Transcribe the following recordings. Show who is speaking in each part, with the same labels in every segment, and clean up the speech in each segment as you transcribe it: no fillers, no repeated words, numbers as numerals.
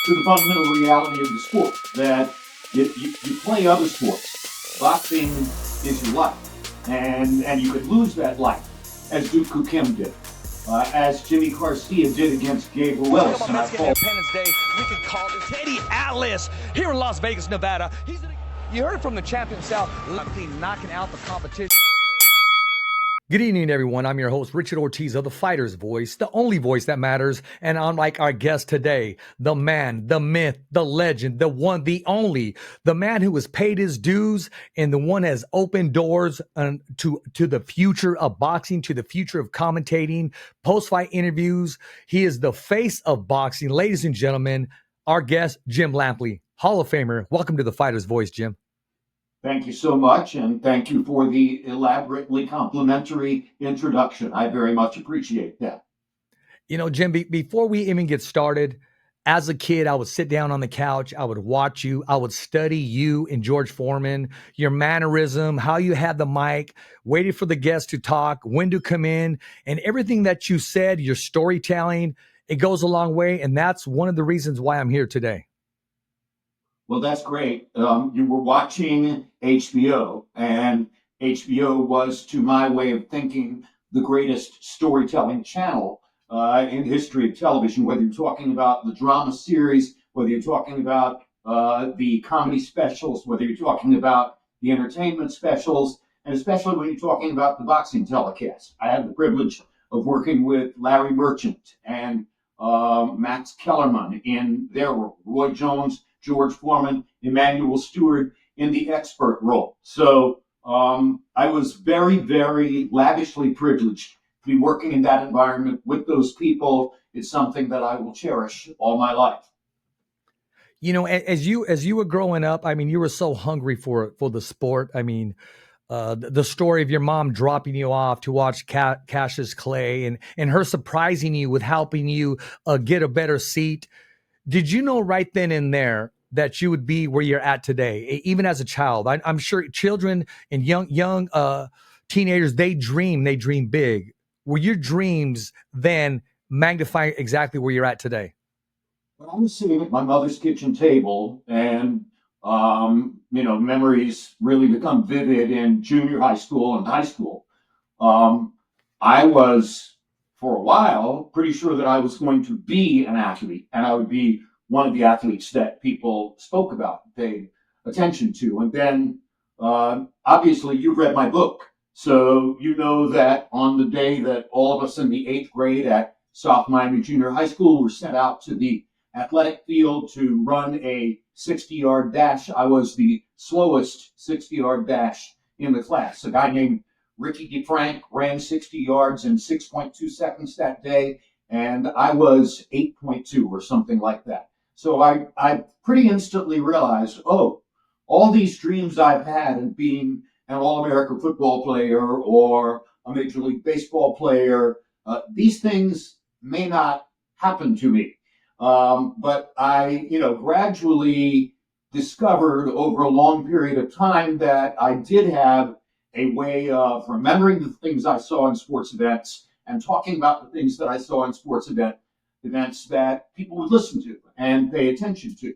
Speaker 1: to the fundamental reality of the sport, that you play other sports. Boxing is your life, and you could lose that life, as Duke Kim did, as Jimmy Garcia did against Gabriel Willis.
Speaker 2: On Independence Day, we can call this Teddy Atlas here in Las Vegas, Nevada. You heard it from the champion himself, LAMPLEY knocking out the competition.
Speaker 3: Good evening, everyone. I'm your host, Richard Ortiz of The Fighter's Voice, the only voice that matters. And unlike our guest today, the man, the myth, the legend, the one, the only, the man who has paid his dues and the one has opened doors to the future of boxing, to the future of commentating, post-fight interviews. He is the face of boxing. Ladies and gentlemen, our guest, Jim Lampley, Hall of Famer. Welcome to The Fighter's Voice, Jim.
Speaker 1: Thank you so much, and thank you for the elaborately complimentary introduction. I very much appreciate that.
Speaker 3: You know, Jim, before we even get started, as a kid, I would sit down on the couch, I would watch you, I would study you and George Foreman, your mannerism, how you had the mic, waiting for the guests to talk, when to come in, and everything that you said, your storytelling, it goes a long way, and that's one of the reasons why I'm here today.
Speaker 1: Well, that's great. You were watching HBO, and HBO was, to my way of thinking, the greatest storytelling channel in the history of television, whether you're talking about the drama series, whether you're talking about the comedy specials, whether you're talking about the entertainment specials, and especially when you're talking about the boxing telecast. I had the privilege of working with Larry Merchant and Max Kellerman in their role, Roy Jones, George Foreman, Emmanuel Stewart in the expert role. So I was very, very lavishly privileged to be working in that environment with those people. It's something that I will cherish all my life.
Speaker 3: You know, as you were growing up, I mean, you were so hungry for the sport. I mean, the story of your mom dropping you off to watch Cassius Clay and her surprising you with helping you get a better seat. Did you know right then and there that you would be where you're at today, even as a child? I'm sure children and young teenagers, they dream big. Were your dreams then magnify exactly where you're at today?
Speaker 1: When I was sitting at my mother's kitchen table and, memories really become vivid in junior high school and high school, I was, for a while, pretty sure that I was going to be an athlete, and I would be one of the athletes that people spoke about, paid attention to. And then, obviously, you've read my book. So you know that on the day that all of us in the 8th grade at South Miami Junior High School were sent out to the athletic field to run a 60-yard dash, I was the slowest 60-yard dash in the class. A guy named Ricky DeFrank ran 60 yards in 6.2 seconds that day, and I was 8.2 or something like that. So I pretty instantly realized, all these dreams I've had of being an All-American football player or a Major League Baseball player, these things may not happen to me. But I, gradually discovered over a long period of time that I did have a way of remembering the things I saw in sports events and talking about the things that I saw in sports events that people would listen to and pay attention to.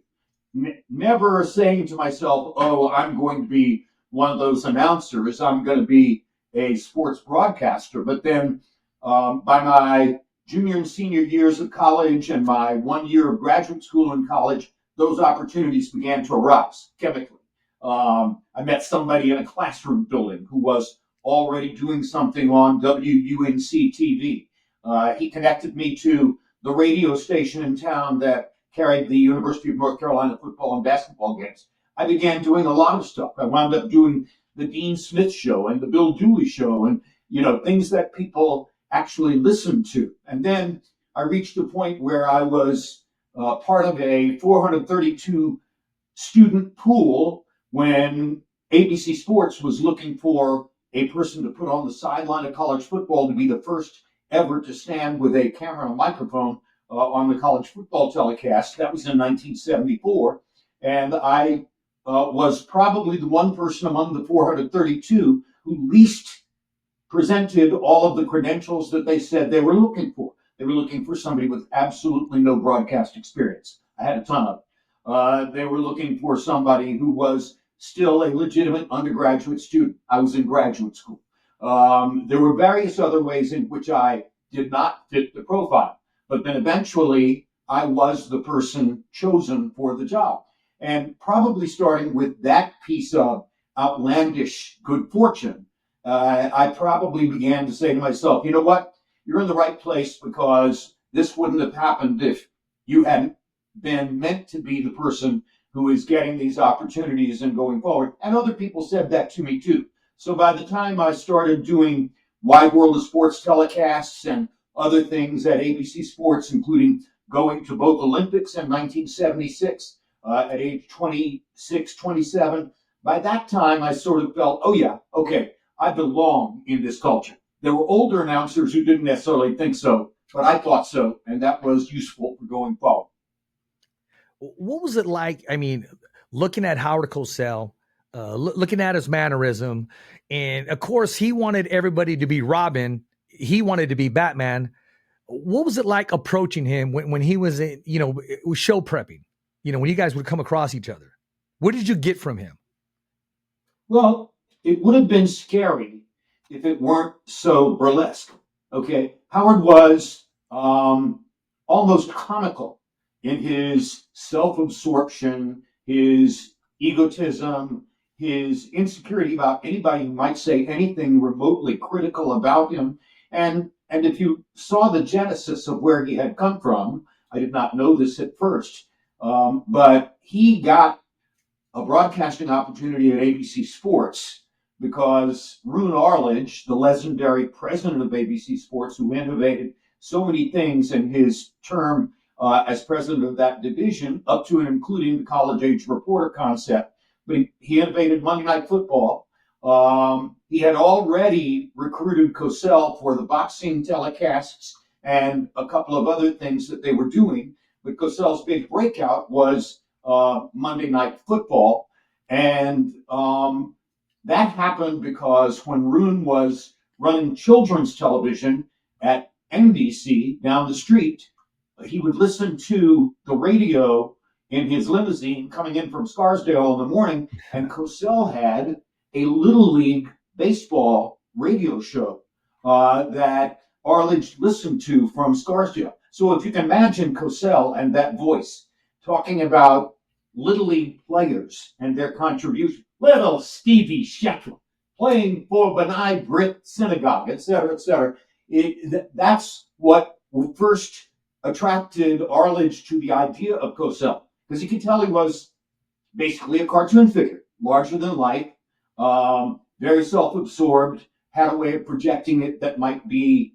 Speaker 1: Never saying to myself, I'm going to be one of those announcers, I'm going to be a sports broadcaster. But then by my junior and senior years of college and my 1 year of graduate school in college, those opportunities began to arise chemically. I met somebody in a classroom building who was already doing something on WUNC TV. He connected me to the radio station in town that carried the University of North Carolina football and basketball games. I began doing a lot of stuff. I wound up doing the Dean Smith show and the Bill Dooley show and, things that people actually listened to. And then I reached a point where I was part of a 432 student pool when ABC Sports was looking for a person to put on the sideline of college football to be the first ever to stand with a camera and a microphone on the college football telecast. That was in 1974. And I was probably the one person among the 432 who least presented all of the credentials that they said they were looking for. They were looking for somebody with absolutely no broadcast experience. I had a ton of. They were looking for somebody who was still a legitimate undergraduate student. I was in graduate school. There were various other ways in which I did not fit the profile, but then eventually I was the person chosen for the job. And probably starting with that piece of outlandish good fortune, I probably began to say to myself, you know what? You're in the right place, because this wouldn't have happened if you hadn't been meant to be the person who is getting these opportunities and going forward. And other people said that to me too. So by the time I started doing Wide World of Sports telecasts and other things at ABC Sports, including going to both Olympics in 1976 at age 26, 27, by that time I sort of felt, oh yeah, okay, I belong in this culture. There were older announcers who didn't necessarily think so, but I thought so, and that was useful for going forward.
Speaker 3: What was it like? I mean, looking at Howard Cosell, looking at his mannerism, and of course, he wanted everybody to be Robin. He wanted to be Batman. What was it like approaching him when he was, show prepping? When you guys would come across each other, what did you get from him?
Speaker 1: Well, it would have been scary if it weren't so burlesque. Okay, Howard was almost comical in his self-absorption, his egotism, his insecurity about anybody who might say anything remotely critical about him. And if you saw the genesis of where he had come from, I did not know this at first, but he got a broadcasting opportunity at ABC Sports because Roone Arledge, the legendary president of ABC Sports, who innovated so many things in his term as president of that division, up to and including the college-age reporter concept. But he innovated Monday Night Football. He had already recruited Cosell for the boxing telecasts and a couple of other things that they were doing. But Cosell's big breakout was Monday Night Football. And that happened because when Roone was running children's television at NBC down the street, he would listen to the radio in his limousine coming in from Scarsdale in the morning, and Cosell had a Little League baseball radio show that Arledge listened to from Scarsdale. So if you can imagine Cosell and that voice talking about Little League players and their contribution, little Stevie Sheffield playing for Benai Brit Synagogue, et cetera, that's what first attracted Arledge to the idea of Cosell, because you could tell he was basically a cartoon figure, larger than life, very self-absorbed, had a way of projecting it that might be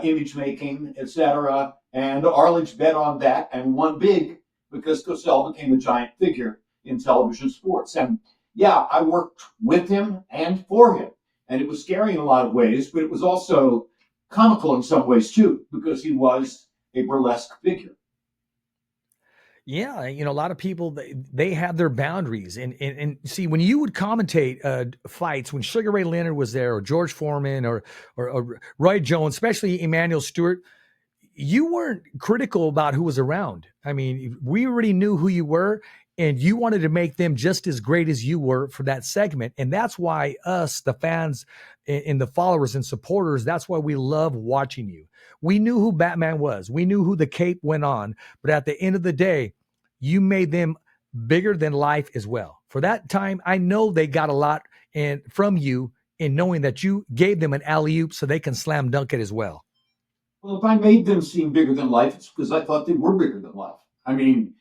Speaker 1: image making, etc. And Arledge bet on that and won big because Cosell became a giant figure in television sports. And yeah, I worked with him and for him. And it was scary in a lot of ways, but it was also comical in some ways too, because he was a burlesque figure.
Speaker 3: Yeah, a lot of people, they have their boundaries. And see, when you would commentate fights, when Sugar Ray Leonard was there, or George Foreman, or Roy Jones, especially Emmanuel Stewart, you weren't critical about who was around. I mean, we already knew who you were, and you wanted to make them just as great as you were for that segment. And that's why us, the fans and the followers and supporters, that's why we love watching you. We knew who Batman was. We knew who the cape went on. But at the end of the day, you made them bigger than life as well. For that time, I know they got a lot from you in knowing that you gave them an alley-oop so they can slam dunk it as well.
Speaker 1: Well, if I made them seem bigger than life, it's because I thought they were bigger than life. I mean,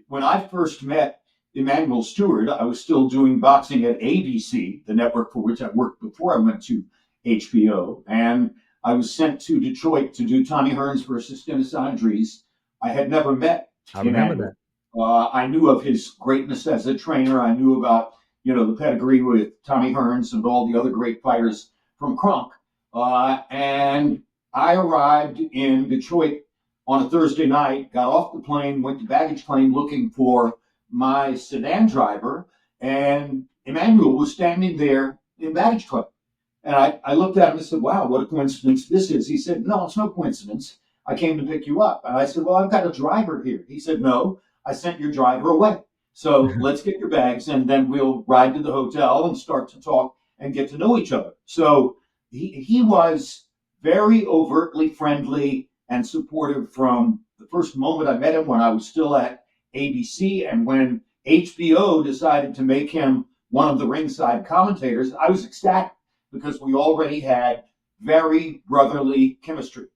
Speaker 1: when I first met Emmanuel Stewart, I was still doing boxing at ABC, the network for which I worked before I went to HBO. And I was sent to Detroit to do Tommy Hearns versus Dennis Andries. I had never met Emmanuel. I knew of his greatness as a trainer. I knew about, the pedigree with Tommy Hearns and all the other great fighters from Kronk. And I arrived in Detroit on a Thursday night, got off the plane, went to baggage claim looking for my sedan driver, and Emmanuel was standing there in baggage claim. And I looked at him and said, wow, what a coincidence this is. He said, no, it's no coincidence. I came to pick you up. And I said, well, I've got a driver here. He said, no, I sent your driver away. So let's get your bags and then we'll ride to the hotel and start to talk and get to know each other. So he was very overtly friendly and supportive from the first moment I met him when I was still at ABC. And when HBO decided to make him one of the ringside commentators, I was ecstatic because we already had very brotherly chemistry.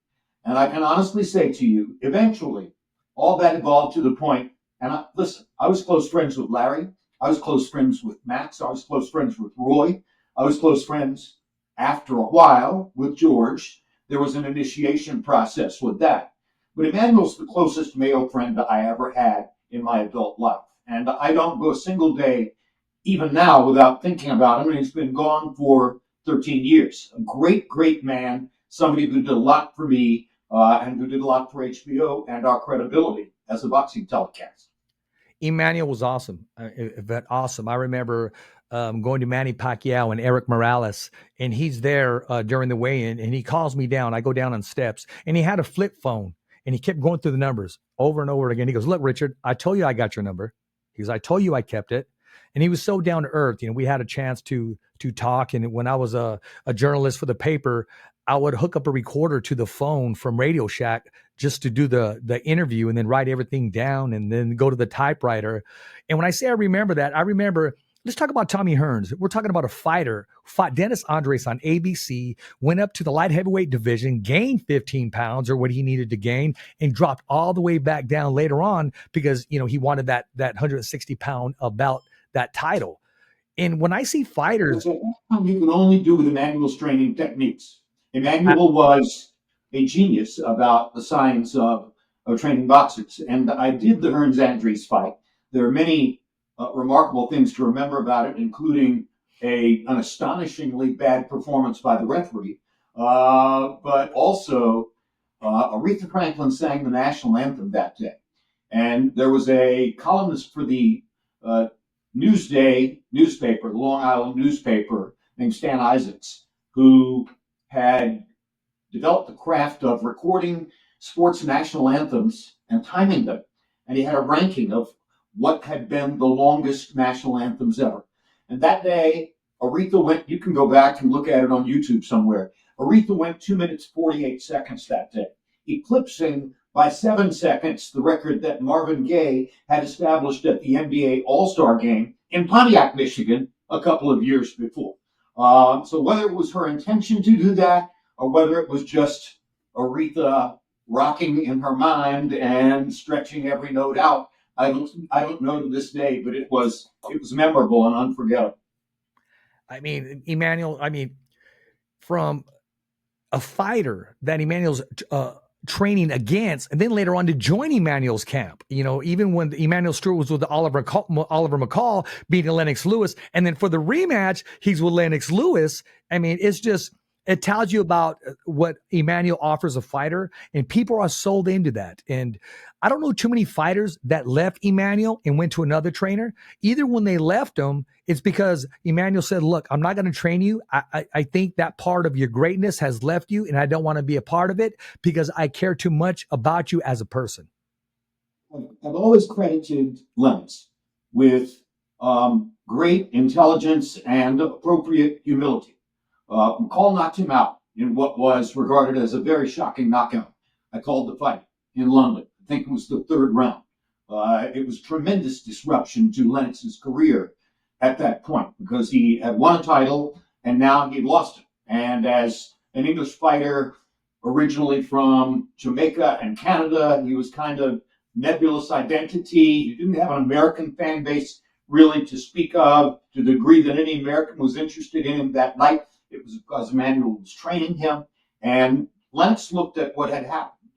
Speaker 1: And I can honestly say to you, eventually, all that evolved to the point, and listen, I was close friends with Larry. I was close friends with Max. I was close friends with Roy. I was close friends after a while with George. There was an initiation process with that. But Emmanuel's the closest male friend that I ever had in my adult life. And I don't go a single day, even now, without thinking about him. And he's been gone for 13 years. A great, great man, somebody who did a lot for me and who did a lot for HBO and our credibility as a boxing telecast.
Speaker 3: Emmanuel was awesome. Awesome. I remember going to Manny Pacquiao and Eric Morales, and he's there during the weigh-in, and he calls me down. I go down on steps, and he had a flip phone, and he kept going through the numbers over and over again. He goes, "Look, Richard, I told you I got your number." He goes, "I told you I kept it." And he was so down to earth. You know, we had a chance to talk. And when I was a journalist for the paper, I would hook up a recorder to the phone from Radio Shack just to do the interview and then write everything down and then go to the typewriter. And when I say I remember that, I remember, let's talk about Tommy Hearns. We're talking about a fighter, fought Dennis Andres on ABC, went up to the light heavyweight division, gained 15 pounds or what he needed to gain, and dropped all the way back down later on because, you know, he wanted that 160-pound belt, that title. And when I see fighters,
Speaker 1: you can only do with Emmanuel's training techniques. Emmanuel was a genius about the science of training boxers. And I did the Hearns Andres fight. There are many remarkable things to remember about it, including an astonishingly bad performance by the referee, but also Aretha Franklin sang the national anthem that day. And there was a columnist for the Newsday newspaper, the Long Island newspaper, named Stan Isaacs, who had developed the craft of recording sports national anthems and timing them. And he had a ranking of what had been the longest national anthems ever. And that day, Aretha went, you can go back and look at it on YouTube somewhere. Aretha went 2 minutes, 48 seconds that day, eclipsing by 7 seconds the record that Marvin Gaye had established at the NBA All-Star Game in Pontiac, Michigan, a couple of years before. So whether it was her intention to do that or whether it was just Aretha rocking in her mind and stretching every note out, I don't know to this day, but it was memorable and unforgettable.
Speaker 3: I mean, Emmanuel, from a fighter that Emmanuel's training against, and then later on to join Emmanuel's camp. You know, even when Emmanuel Stewart was with Oliver McCall beating Lennox Lewis, and then for the rematch, he's with Lennox Lewis. I mean, it tells you about what Emmanuel offers a fighter, and people are sold into that. And I don't know too many fighters that left Emmanuel and went to another trainer. Either when they left him, it's because Emmanuel said, "Look, I'm not going to train you. I think that part of your greatness has left you, and I don't want to be a part of it because I care too much about you as a person."
Speaker 1: I've always credited Lennox with great intelligence and appropriate humility. McCall knocked him out in what was regarded as a very shocking knockout. I called the fight in London. I think it was the third round. It was tremendous disruption to Lennox's career at that point because he had won a title and now he'd lost it. And as an English fighter originally from Jamaica and Canada, he was kind of nebulous identity. He didn't have an American fan base really to speak of to the degree that any American was interested in him that night. It was because Emmanuel was training him, and Lennox looked at what had happened.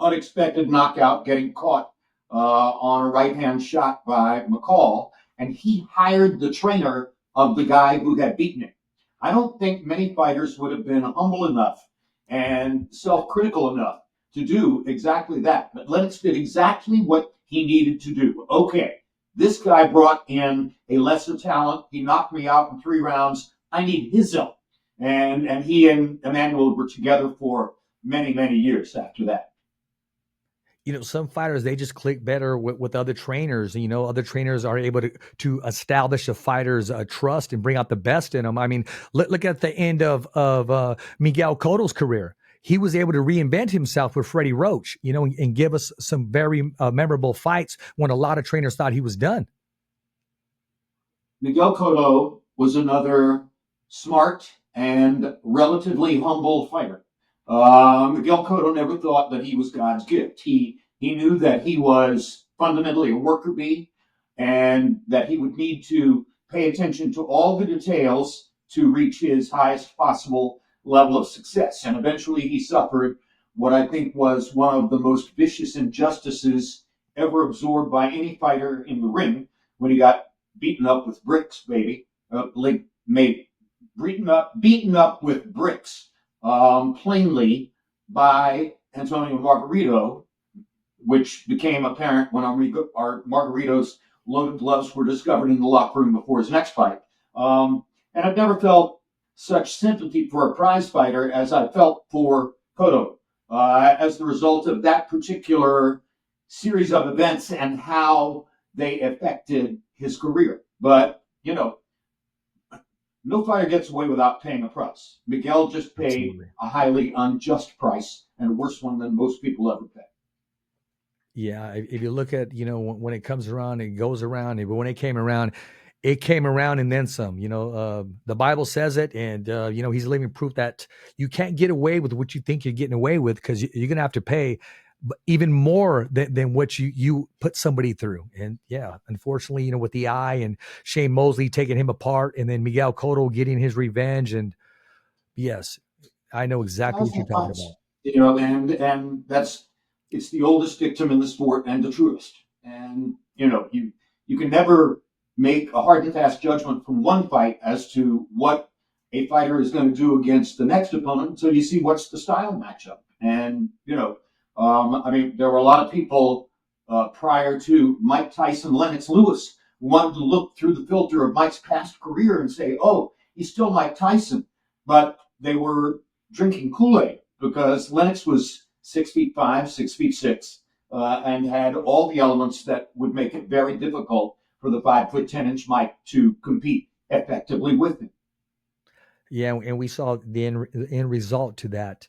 Speaker 1: Unexpected knockout, getting caught on a right-hand shot by McCall, and he hired the trainer of the guy who had beaten him. I don't think many fighters would have been humble enough and self-critical enough to do exactly that. But Lennox did exactly what he needed to do. Okay, this guy brought in a lesser talent. He knocked me out in 3 rounds. I need his help. And he and Emmanuel were together for many, many years after that.
Speaker 3: Some fighters, they just click better with other trainers. Other trainers are able to establish a fighter's trust and bring out the best in them. I mean, look at the end of Miguel Cotto's career. He was able to reinvent himself with Freddie Roach, and give us some very memorable fights when a lot of trainers thought he was done.
Speaker 1: Miguel Cotto was another smart and relatively humble fighter. Miguel Cotto never thought that he was God's gift. He knew that he was fundamentally a worker bee and that he would need to pay attention to all the details to reach his highest possible level of success. And eventually he suffered what I think was one of the most vicious injustices ever absorbed by any fighter in the ring when he got beaten up with bricks, baby. Beaten up with bricks, plainly by Antonio Margarito, which became apparent when our Margarito's loaded gloves were discovered in the locker room before his next fight. And I've never felt such sympathy for a prize fighter as I felt for Cotto, as the result of that particular series of events and how they affected his career. But, no fighter gets away without paying a price. Miguel just paid
Speaker 3: Absolutely.
Speaker 1: a highly unjust price, and a worse one than most people ever pay.
Speaker 3: Yeah, if you look at, when it comes around, it goes around. But when it came around and then some. The Bible says it, and he's living proof that you can't get away with what you think you're getting away with, because you're gonna have to pay even more than what you put somebody through. And yeah, unfortunately, with the eye and Shane Mosley taking him apart, and then Miguel Cotto getting his revenge. And yes, I know exactly what you're talking about.
Speaker 1: And it's the oldest dictum in the sport and the truest. And you can never make a hard and fast judgment from one fight as to what a fighter is going to do against the next opponent until you see what's the style matchup. And there were a lot of people prior to Mike Tyson, Lennox Lewis, who wanted to look through the filter of Mike's past career and say, oh, he's still Mike Tyson. But they were drinking Kool-Aid, because Lennox was 6'5", 6'6", and had all the elements that would make it very difficult for the 5'10" Mike to compete effectively with him.
Speaker 3: Yeah, and we saw the end result to that.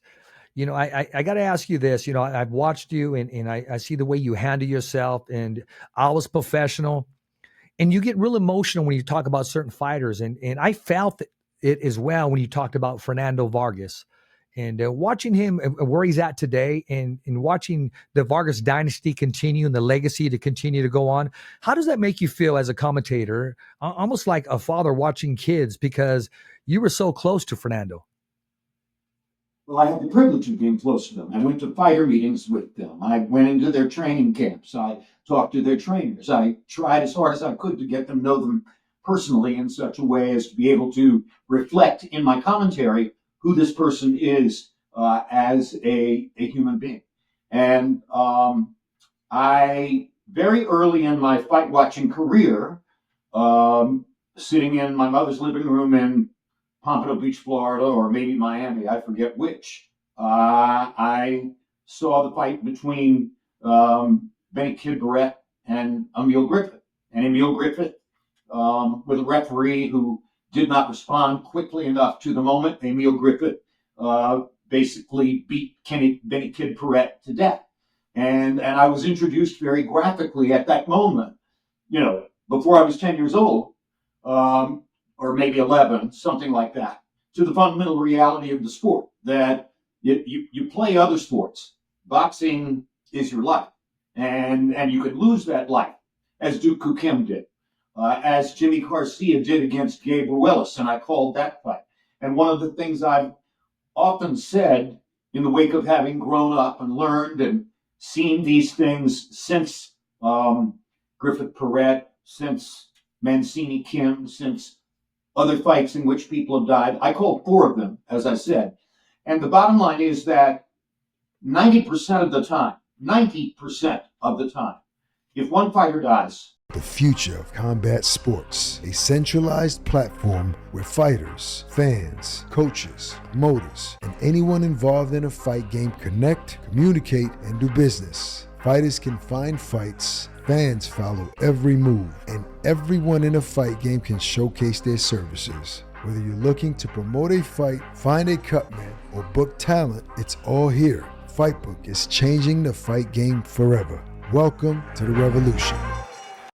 Speaker 3: I got to ask you this. I've watched you, and I see the way you handle yourself, and I was professional, and you get real emotional when you talk about certain fighters, and I felt it as well when you talked about Fernando Vargas, and watching him where he's at today, and watching the Vargas dynasty continue and the legacy to continue to go on. How does that make you feel as a commentator, almost like a father watching kids, because you were so close to Fernando?
Speaker 1: Well, I had the privilege of being close to them. I went to fighter meetings with them. I went into their training camps. I talked to their trainers. I tried as hard as I could to get them to know them personally in such a way as to be able to reflect in my commentary who this person is as a human being. And I, very early in my fight watching career, sitting in my mother's living room in Pompano Beach, Florida, or maybe Miami, I forget which, I saw the fight between Benny Kid Barrett and Emil Griffith. And Emil Griffith, with a referee who did not respond quickly enough to the moment, Emil Griffith basically beat Benny Kid Barrett to death. And I was introduced very graphically at that moment, before I was 10 years old, or maybe 11, something like that, to the fundamental reality of the sport, that you play other sports. Boxing is your life, and you could lose that life, as Duke Kukim did, as Jimmy Garcia did against Gabe Ruelas, and I called that fight. And one of the things I've often said in the wake of having grown up and learned and seen these things since Griffith Perret, since Mancini Kim, since other fights in which people have died. I called 4 of them, as I said. And the bottom line is that 90% of the time, if one fighter dies,
Speaker 4: The future of combat sports, a centralized platform where fighters, fans, coaches, promoters, and anyone involved in a fight game connect, communicate, and do business. Fighters can find fights, fans follow every move, and everyone in a fight game can showcase their services. Whether you're looking to promote a fight, find a cutman, or book talent, it's all here. FIGHTBOOK is changing the fight game forever. Welcome to the revolution.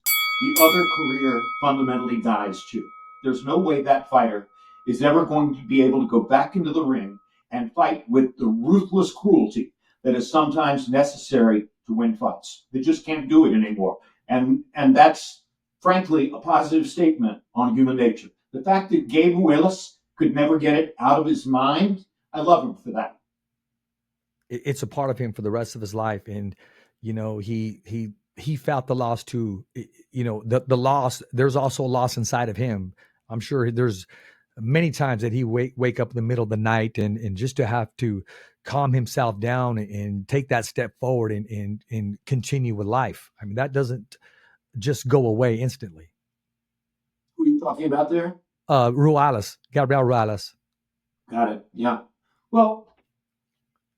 Speaker 1: The other career fundamentally dies too. There's no way that fighter is ever going to be able to go back into the ring and fight with the ruthless cruelty that is sometimes necessary to win fights. They just can't do it anymore. And that's, frankly, a positive statement on human nature. The fact that Gabe Willis could never get it out of his mind, I love him for that.
Speaker 3: It's a part of him for the rest of his life. And, you know, he felt the loss too. You know, the loss, there's also a loss inside of him. I'm sure there's many times that he wake up in the middle of the night and just to have to calm himself down and take that step forward and continue with life. I mean, that doesn't just go away instantly.
Speaker 1: Who are you talking about there?
Speaker 3: Gabriel Ruales.
Speaker 1: Got it. Yeah. Well,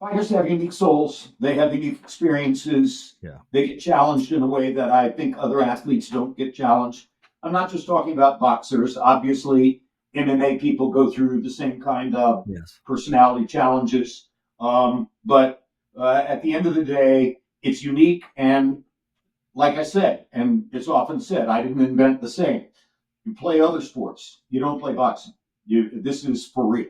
Speaker 1: fighters have unique souls. They have unique experiences.
Speaker 3: Yeah.
Speaker 1: They get challenged in a way that I think other athletes don't get challenged. I'm not just talking about boxers. Obviously, MMA people go through the same kind of personality challenges. But at the end of the day, it's unique. And like I said, and it's often said, I didn't invent the saying. You play other sports. You don't play boxing. This is for real.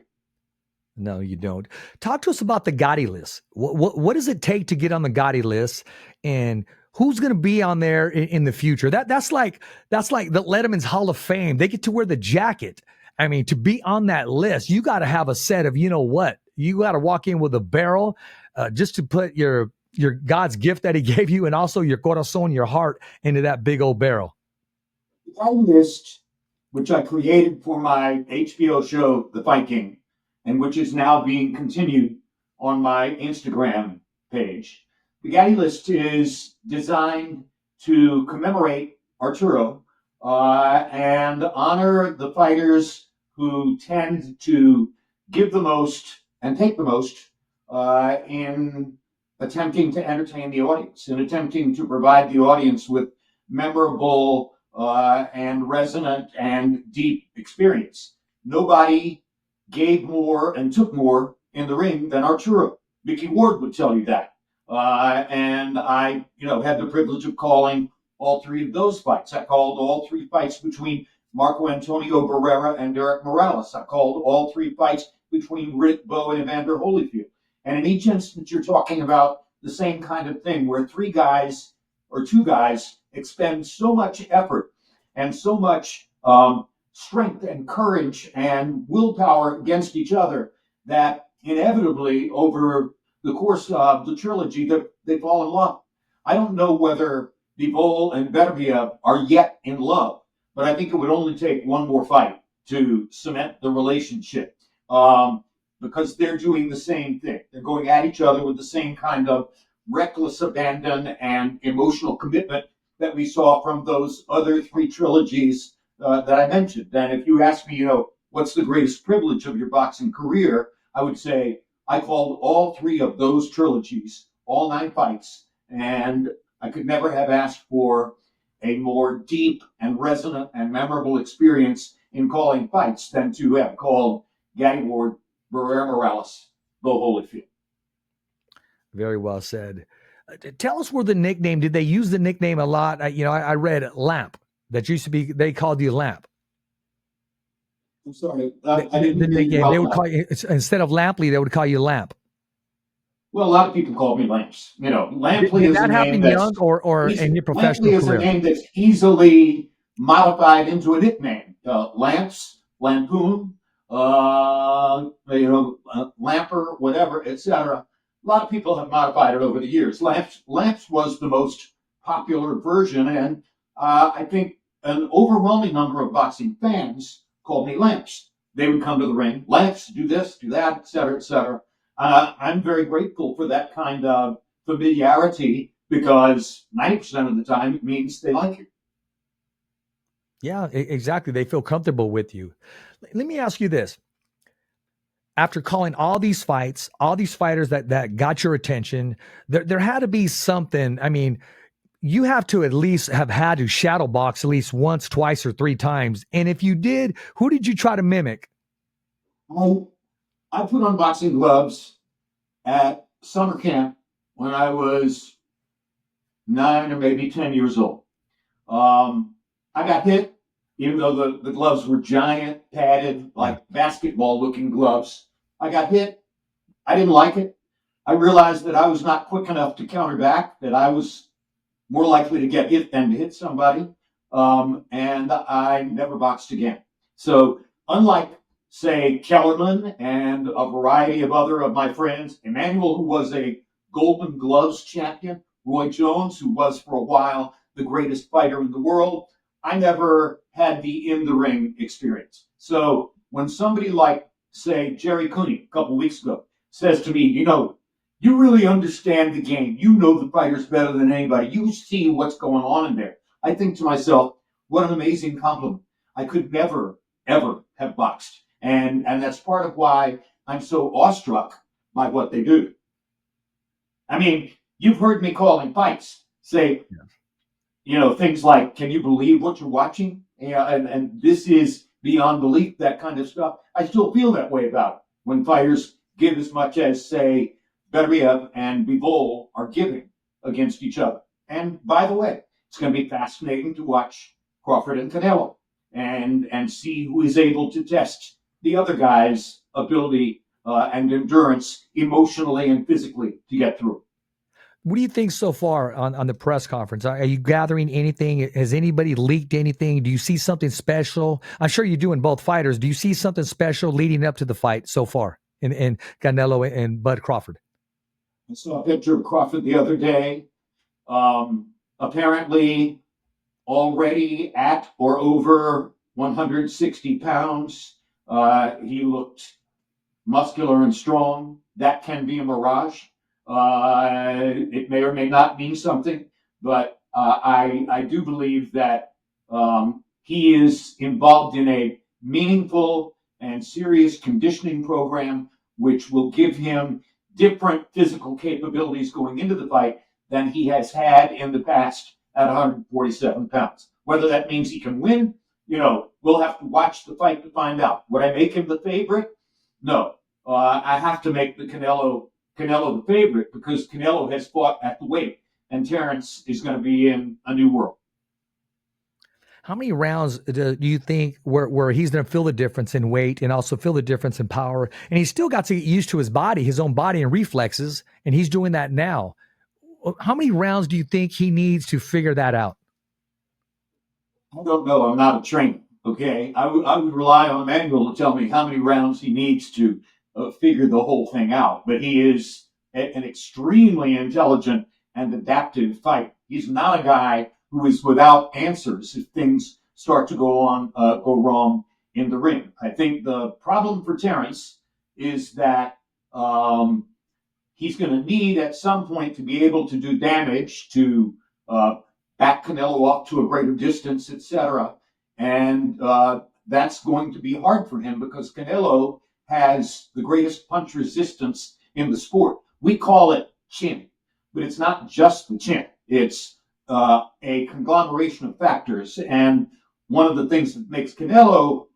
Speaker 3: No, you don't. Talk to us about the Gotti list. What does it take to get on the Gotti list, and who's going to be on there in the future? That's like the Letterman's Hall of Fame. They get to wear the jacket. I mean, to be on that list, you got to have a set of, you know what? You got to walk in with a barrel just to put your God's gift that he gave you and also your corazón, your heart, into that big old barrel.
Speaker 1: The Gotti list, which I created for my HBO show, The Fight King, and which is now being continued on my Instagram page. The Gotti list is designed to commemorate Arturo and honor the fighters who tend to give the most and take the most in attempting to entertain the audience, in attempting to provide the audience with memorable and resonant and deep experience. Nobody gave more and took more in the ring than Arturo. Mickey Ward would tell you that. And I, had the privilege of calling all three of those fights. I called all three fights between Marco Antonio Barrera and Derek Morales. I called all three fights between Riddick Bowe and Evander Holyfield. And in each instance, you're talking about the same kind of thing, where three guys or two guys expend so much effort and so much strength and courage and willpower against each other that inevitably over the course of the trilogy they fall in love. I don't know whether Bivol and Beterbiev are yet in love, but I think it would only take one more fight to cement the relationship because they're doing the same thing. They're going at each other with the same kind of reckless abandon and emotional commitment that we saw from those other three trilogies that I mentioned. And if you ask me, what's the greatest privilege of your boxing career, I would say I called all three of those trilogies, all 9 fights, and I could never have asked for a more deep and resonant and memorable experience in calling fights than to have called Gatti Ward, Barrera Morales, Bo Holyfield.
Speaker 3: Very well said. Tell us where the nickname, did they use the nickname a lot? I read Lamp. That used to be, they called you Lamp.
Speaker 1: I'm sorry. I didn't hear you.
Speaker 3: They would call you, instead of Lampley, they would call you Lamp.
Speaker 1: Well, a lot of people call me Lamps. Lampley
Speaker 3: Did
Speaker 1: is
Speaker 3: that
Speaker 1: a
Speaker 3: happen
Speaker 1: name that's
Speaker 3: young or in your professional
Speaker 1: Lampley is
Speaker 3: career?
Speaker 1: a name that's easily modified into a nickname. Lamps, Lampoon, Lamper, whatever, etc. A lot of people have modified it over the years. Lamps was the most popular version, and I think an overwhelming number of boxing fans called me Lamps. They would come to the ring, Lamps, do this, do that, et cetera, et cetera. I'm very grateful for that kind of familiarity because 90% of the time it means they like you.
Speaker 3: Yeah, exactly. They feel comfortable with you. Let me ask you this. after calling all these fights, all these fighters that got your attention, there had to be something. I mean, you have to at least have had to shadow box at least once, twice, or three times. And if you did, who did you try to mimic?
Speaker 1: I put on boxing gloves at summer camp when I was 9 or maybe 10 years old. I got hit, even though the gloves were giant, padded, like basketball-looking gloves. I got hit. I didn't like it. I realized that I was not quick enough to counter back, that I was more likely to get hit than to hit somebody, and I never boxed again. So unlike, say, Kellerman and a variety of other of my friends, Emmanuel, who was a Golden Gloves champion, Roy Jones, who was for a while the greatest fighter in the world, I never had the in-the-ring experience. So when somebody like, say, Jerry Cooney a couple weeks ago says to me, you really understand the game. You know the fighters better than anybody. You see what's going on in there. I think to myself, what an amazing compliment. I could never, ever have boxed. And that's part of why I'm so awestruck by what they do. I mean, you've heard me calling fights, say, things like, can you believe what you're watching? And this is beyond belief, that kind of stuff. I still feel that way about it when fighters give as much as, say, Bedriev and Bivol are giving against each other. And by the way, it's going to be fascinating to watch Crawford and Canelo and see who is able to test the other guy's ability and endurance emotionally and physically to get through.
Speaker 3: What do you think so far on the press conference? Are you gathering anything? Has anybody leaked anything? Do you see something special? I'm sure you do in both fighters. Do you see something special leading up to the fight so far in Canelo and Bud Crawford?
Speaker 1: I saw a picture of Crawford the other day. Apparently already at or over 160 pounds. He looked muscular and strong. That can be a mirage. It may or may not mean something, but I do believe that he is involved in a meaningful and serious conditioning program, which will give him different physical capabilities going into the fight than he has had in the past at 147 pounds. Whether that means he can win, we'll have to watch the fight to find out. Would I make him the favorite? No. I have to make the Canelo the favorite because Canelo has fought at the weight, and Terrence is going to be in a new world.
Speaker 3: How many rounds do you think where he's going to feel the difference in weight and also feel the difference in power? And he's still got to get used to his body, his own body and reflexes, and he's doing that now. How many rounds do you think he needs to figure that out?
Speaker 1: I don't know. I'm not a trainer, okay? I would rely on Emmanuel to tell me how many rounds he needs to figure the whole thing out. But he is an extremely intelligent and adaptive fighter. He's not a guy who is without answers if things start to go wrong in the ring. I think the problem for Terrence is that he's going to need at some point to be able to do damage to back Canelo up to a greater distance, etc. And that's going to be hard for him because Canelo has the greatest punch resistance in the sport. We call it chin, but it's not just the chin. It's a conglomeration of factors. And one of the things that makes Canelo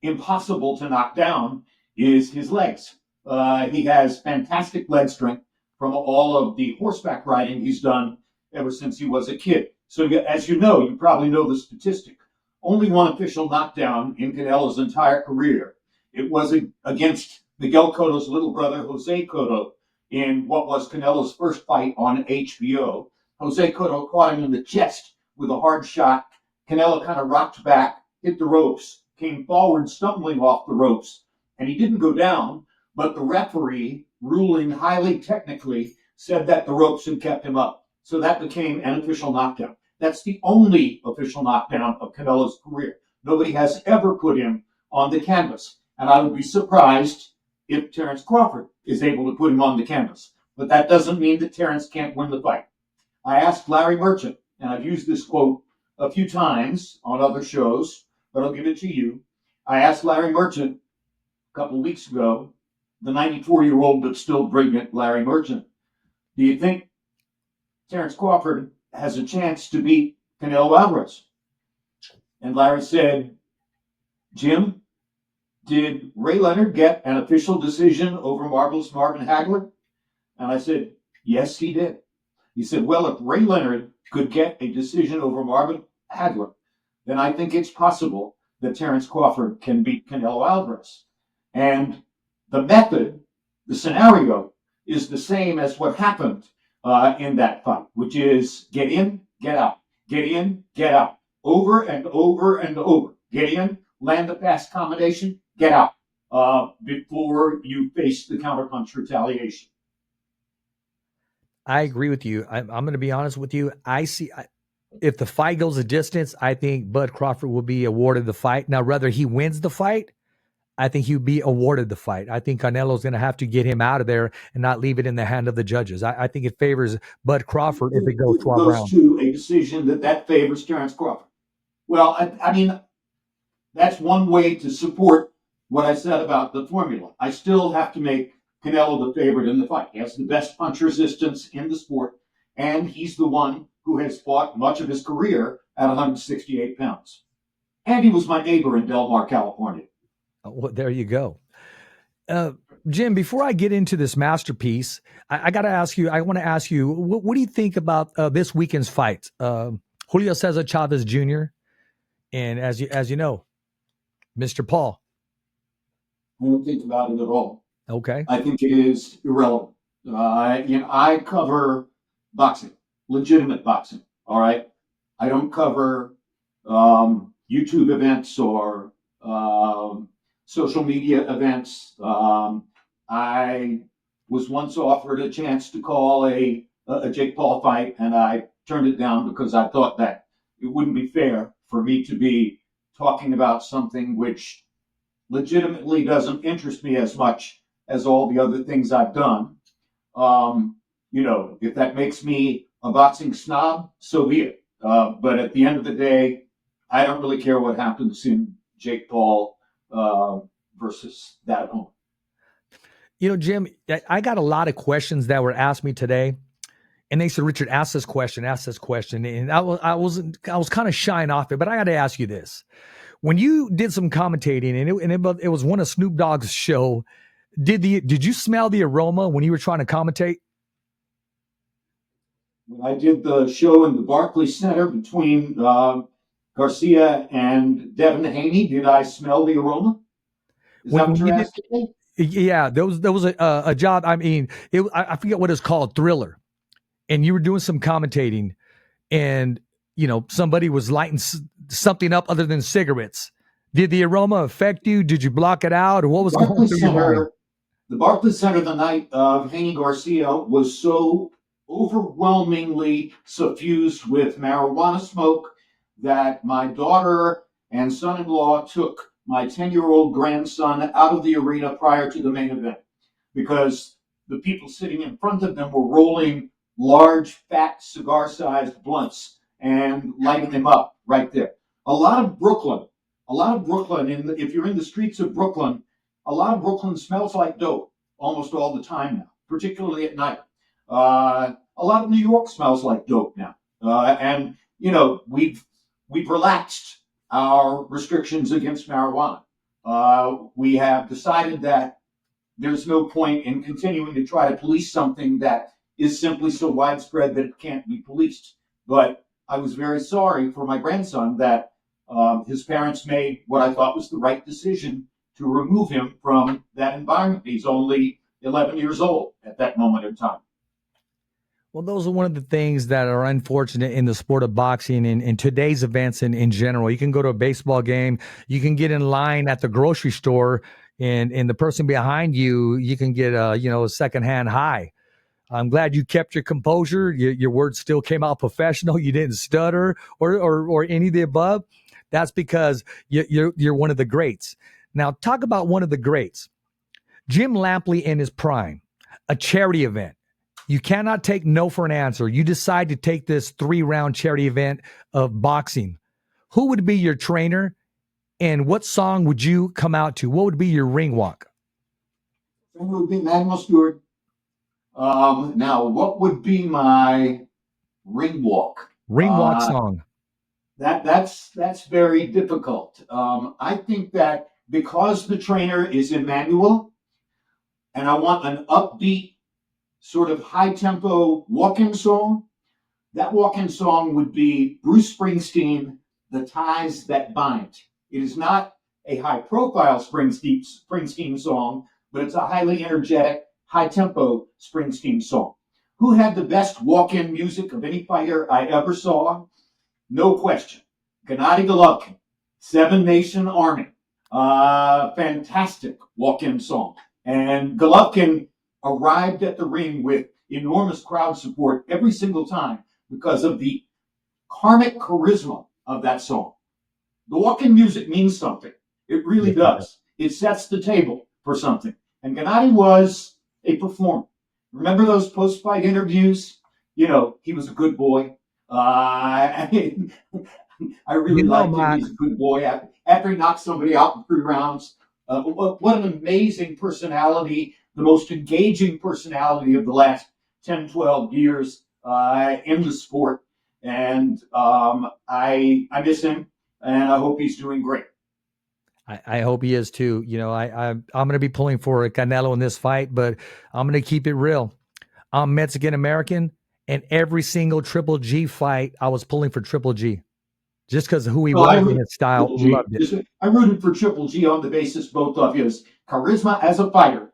Speaker 1: impossible to knock down is his legs. He has fantastic leg strength from all of the horseback riding he's done ever since he was a kid. So as you know, you probably know the statistic. Only one official knockdown in Canelo's entire career. It was against Miguel Cotto's little brother, Jose Cotto, in what was Canelo's first fight on HBO. Jose Cotto caught him in the chest with a hard shot. Canelo kind of rocked back, hit the ropes, came forward, stumbling off the ropes, and he didn't go down, but the referee, ruling highly technically, said that the ropes had kept him up. So that became an official knockdown. That's the only official knockdown of Canelo's career. Nobody has ever put him on the canvas. And I would be surprised if Terrence Crawford is able to put him on the canvas. But that doesn't mean that Terrence can't win the fight. I asked Larry Merchant, and I've used this quote a few times on other shows, but I'll give it to you. I asked Larry Merchant a couple of weeks ago, the 94-year-old but still brilliant Larry Merchant. Do you think Terence Crawford has a chance to beat Canelo Alvarez? And Larry said, Jim, did Ray Leonard get an official decision over Marvelous Marvin Hagler? And I said, yes, he did. He said, well, if Ray Leonard could get a decision over Marvin Hagler, then I think it's possible that Terence Crawford can beat Canelo Alvarez. And the method, the scenario, is the same as what happened in that fight, which is get in, get out, get in, get out, over and over and over. Get in, land the pass combination, get out before you face the counterpunch retaliation.
Speaker 3: I agree with you. I'm going to be honest with you. If the fight goes a distance, I think Bud Crawford will be awarded the fight. Now, whether he wins the fight, I think he'll be awarded the fight. I think Canelo's going to have to get him out of there and not leave it in the hand of the judges. I think it favors Bud Crawford if it goes 12 rounds.
Speaker 1: To a decision that favors Terence Crawford. Well, I mean, that's one way to support what I said about the formula. I still have to make Canelo the favorite in the fight. He has the best punch resistance in the sport, and he's the one who has fought much of his career at 168 pounds. And he was my neighbor in Del Mar, California.
Speaker 3: Well, there you go. Jim, before I get into this masterpiece, I got to ask you, I want to ask you, what do you think about this weekend's fight? Julio Cesar Chavez Jr. and as you know, Mr. Paul.
Speaker 1: I don't think about it at all.
Speaker 3: Okay.
Speaker 1: I think it is irrelevant. I cover boxing, legitimate boxing. All right. I don't cover YouTube events or social media events. I was once offered a chance to call a Jake Paul fight, and I turned it down because I thought that it wouldn't be fair for me to be talking about something which legitimately doesn't interest me as much as all the other things I've done. If that makes me a boxing snob, so be it. But at the end of the day, I don't really care what happens in Jake Paul versus that opponent.
Speaker 3: Jim, I got a lot of questions that were asked me today, and they said, Richard, ask this question, and I was kind of shying off it, but I got to ask you this: when you did some commentating, and it was one of Snoop Dogg's show, did you smell the aroma when you were trying to commentate?
Speaker 1: When I did the show in the Barclays Center between Garcia and Devin Haney, did I smell the aroma? Is that what you're asking me?
Speaker 3: Yeah, there was a job. I mean, I forget what it's called, Thriller, and you were doing some commentating, and somebody was lighting something up other than cigarettes. Did the aroma affect you? Did you block it out, or what was going through your mind?
Speaker 1: The Barclays Center the night of Haney Garcia was so overwhelmingly suffused with marijuana smoke that my daughter and son-in-law took my 10-year-old grandson out of the arena prior to the main event because the people sitting in front of them were rolling large, fat, cigar-sized blunts and lighting them up right there. A lot of Brooklyn, if you're in the streets of Brooklyn, a lot of Brooklyn smells like dope almost all the time now, particularly at night. A lot of New York smells like dope now. And we've relaxed our restrictions against marijuana. We have decided that there's no point in continuing to try to police something that is simply so widespread that it can't be policed. But I was very sorry for my grandson that his parents made what I thought was the right decision to remove him from that environment. He's only 11 years old at that moment in time.
Speaker 3: Well, those are one of the things that are unfortunate in the sport of boxing and in today's events in general. You can go to a baseball game, you can get in line at the grocery store, and the person behind you, you can get a secondhand high. I'm glad you kept your composure. Your words still came out professional. You didn't stutter or any of the above. That's because you're one of the greats. Now, talk about one of the greats. Jim Lampley in his prime, a charity event. You cannot take no for an answer. You decide to take this 3-round charity event of boxing. Who would be your trainer, and what song would you come out to? What would be your ring walk?
Speaker 1: It would be Manuel Stewart. Now, what would be my ring walk?
Speaker 3: Ring walk song.
Speaker 1: That's very difficult. I think that because the trainer is Emmanuel, and I want an upbeat, sort of high tempo walk-in song, that walk-in song would be Bruce Springsteen, "The Ties That Bind." It is not a high-profile Springsteen song, but it's a highly energetic, high-tempo Springsteen song. Who had the best walk-in music of any fighter I ever saw? No question. Gennady Golovkin, Seven Nation Army. Fantastic walk-in song. And Golovkin arrived at the ring with enormous crowd support every single time because of the karmic charisma of that song. The walk-in music means something. It really does. It sets the table for something. And Gennady was a performer. Remember those post-fight interviews? You know, he was a good boy. I really liked him. He's a good boy. After he knocked somebody out in 3 rounds, what an amazing personality, the most engaging personality of the last 10, 12 years in the sport. And I miss him, and I hope he's doing great.
Speaker 3: I hope he is too. You know, I'm going to be pulling for Canelo in this fight, but I'm going to keep it real. I'm Mexican American, and every single Triple G fight, I was pulling for Triple G, just because of who he was and his style. Loved it.
Speaker 1: I rooted for Triple G on the basis both of his charisma as a fighter.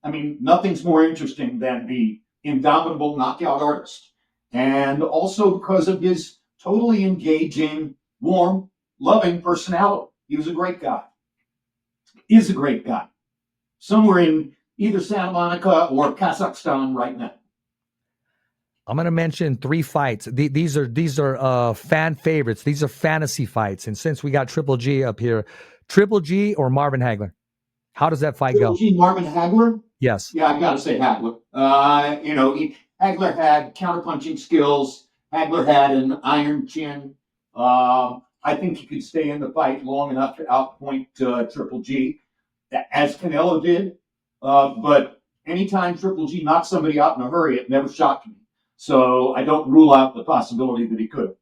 Speaker 1: I mean, nothing's more interesting than the indomitable knockout artist, and also because of his totally engaging, warm, loving personality. He was a great guy. Is a great guy. Somewhere in either Santa Monica or Kazakhstan right now.
Speaker 3: I'm going to mention 3 fights. These are fan favorites. These are fantasy fights. And since we got Triple G up here, Triple G or Marvin Hagler? How does that fight go?
Speaker 1: Triple G, Marvin Hagler?
Speaker 3: Yes.
Speaker 1: Yeah, I've got to say Hagler. Hagler had counterpunching skills. Hagler had an iron chin. I think he could stay in the fight long enough to outpoint Triple G, as Canelo did. But anytime Triple G knocked somebody out in a hurry, it never shocked me. So I don't rule out the possibility that he could.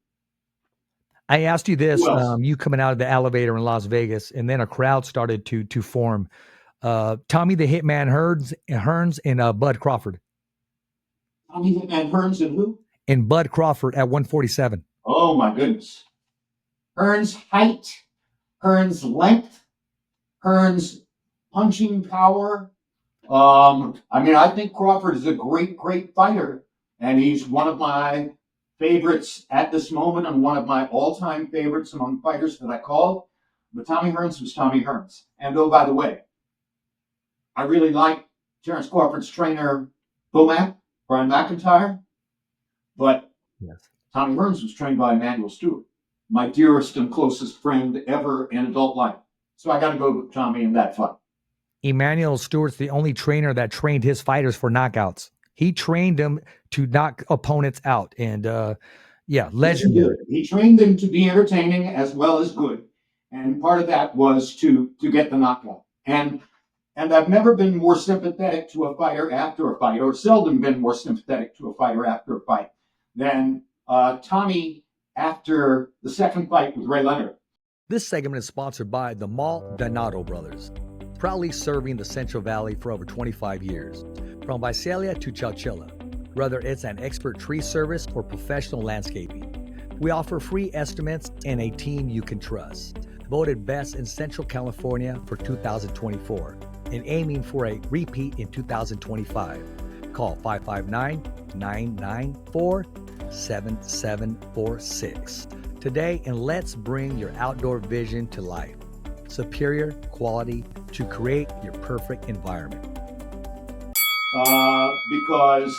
Speaker 3: I asked you this, you coming out of the elevator in Las Vegas, and then a crowd started to form. Tommy the Hitman Hearns and Bud Crawford.
Speaker 1: Tommy Hitman Hearns and who?
Speaker 3: And Bud Crawford at 147.
Speaker 1: Oh, my goodness. Hearns' height, Hearns' length, Hearns' punching power. I think Crawford is a great, great fighter, and he's one of my favorites at this moment and one of my all-time favorites among fighters that I call. But Tommy Hearns was Tommy Hearns. And oh, by the way, I really like Terrence Crawford's trainer, Brian McIntyre, but Tommy Hearns was trained by Emmanuel Stewart, my dearest and closest friend ever in adult life. So I got to go with Tommy in that fight.
Speaker 3: Emmanuel Stewart's the only trainer that trained his fighters for knockouts. He trained them to knock opponents out. And legendary.
Speaker 1: He trained them to be entertaining as well as good. And part of that was to get the knockout. And I've never been more sympathetic to a fighter after a fight, or seldom been more sympathetic to a fighter after a fight than Tommy after the second fight with Ray Leonard.
Speaker 3: This segment is sponsored by the Maldonado Brothers, proudly serving the Central Valley for over 25 years. From Visalia to Chowchilla, whether it's an expert tree service or professional landscaping, we offer free estimates and a team you can trust. Voted best in Central California for 2024 and aiming for a repeat in 2025. Call 559-994-7746 today, and let's bring your outdoor vision to life. Superior quality to create your perfect environment.
Speaker 1: Because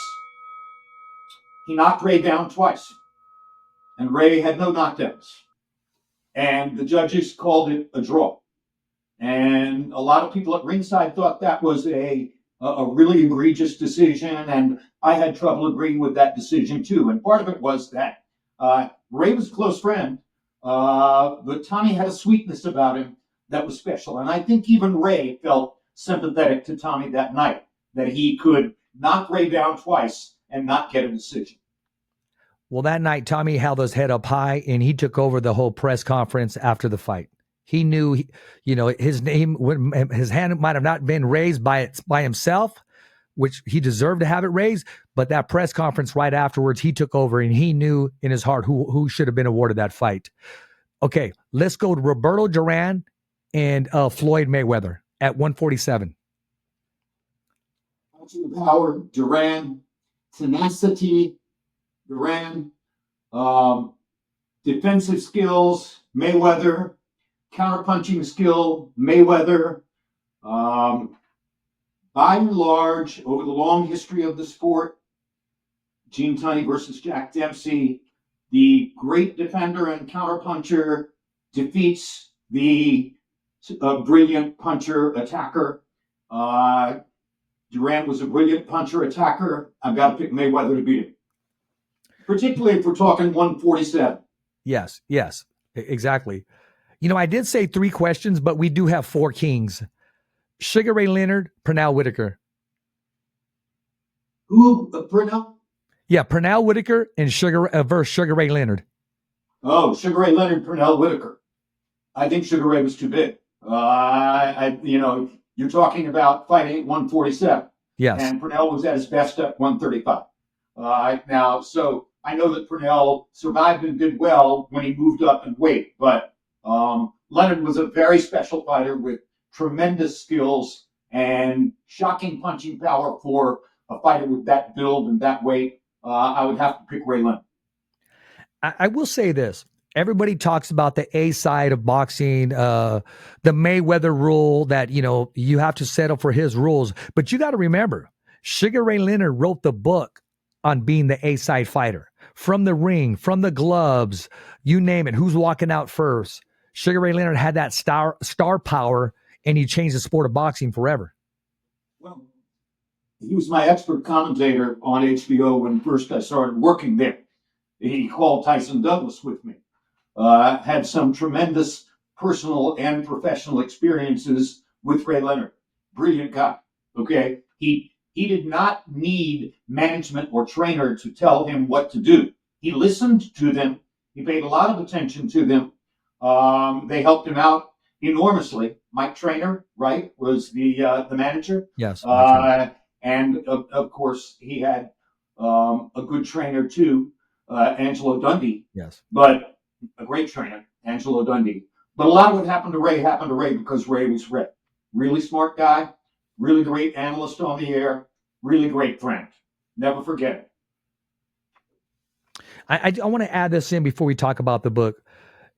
Speaker 1: he knocked Ray down twice, and Ray had no knockdowns. And the judges called it a draw. And a lot of people at ringside thought that was a really egregious decision, and I had trouble agreeing with that decision too. And part of it was that Ray was a close friend, but Tommy had a sweetness about him that was special. And I think even Ray felt sympathetic to Tommy that night, that he could knock Ray down twice and not get a decision.
Speaker 3: Well, that night, Tommy held his head up high and he took over the whole press conference after the fight. He knew, his hand might have not been raised by himself, which he deserved to have it raised. But that press conference right afterwards, he took over and he knew in his heart who should have been awarded that fight. Okay, let's go to Roberto Duran and Floyd Mayweather at 147.
Speaker 1: Power, Duran, tenacity, Duran, defensive skills, Mayweather, counterpunching skill, Mayweather. By and large, over the long history of the sport, Gene Tunney versus Jack Dempsey, the great defender and counterpuncher defeats the brilliant puncher attacker. Duran was a brilliant puncher attacker. I've got to pick Mayweather to beat him, particularly if we're talking 147.
Speaker 3: Yes, exactly. I did say 3 questions, but we do have 4 kings. Sugar Ray Leonard, Pernell Whitaker.
Speaker 1: Who, Pernell?
Speaker 3: Yeah, Pernell Whitaker and versus Sugar Ray Leonard.
Speaker 1: Oh, Sugar Ray Leonard, Pernell Whitaker. I think Sugar Ray was too big. You're talking about fighting at 147.
Speaker 3: Yes.
Speaker 1: And Pernell was at his best at 135. So I know that Pernell survived and did well when he moved up in weight, but Leonard was a very special fighter with tremendous skills and shocking punching power for a fighter with that build and that weight. I would have to pick Ray Leonard.
Speaker 3: I will say this. Everybody talks about the A side of boxing, the Mayweather rule that, you have to settle for his rules. But you got to remember, Sugar Ray Leonard wrote the book on being the A side fighter. From the ring, from the gloves, you name it, who's walking out first. Sugar Ray Leonard had that star power, and he changed the sport of boxing forever.
Speaker 1: Well, he was my expert commentator on HBO when first I started working there. He called Tyson Douglas with me. Had some tremendous personal and professional experiences with Ray Leonard. Brilliant guy. Okay. He did not need management or trainer to tell him what to do. He listened to them. He paid a lot of attention to them. They helped him out enormously. Mike Trainer, right, was the manager.
Speaker 3: Yes.
Speaker 1: And of course, he had a good trainer too, Angelo Dundee.
Speaker 3: Yes.
Speaker 1: But a great trainer, Angelo Dundee. But a lot of what happened to Ray because Ray was Ray. Really smart guy, really great analyst on the air, really great friend. Never forget it.
Speaker 3: I want to add this in before we talk about the book.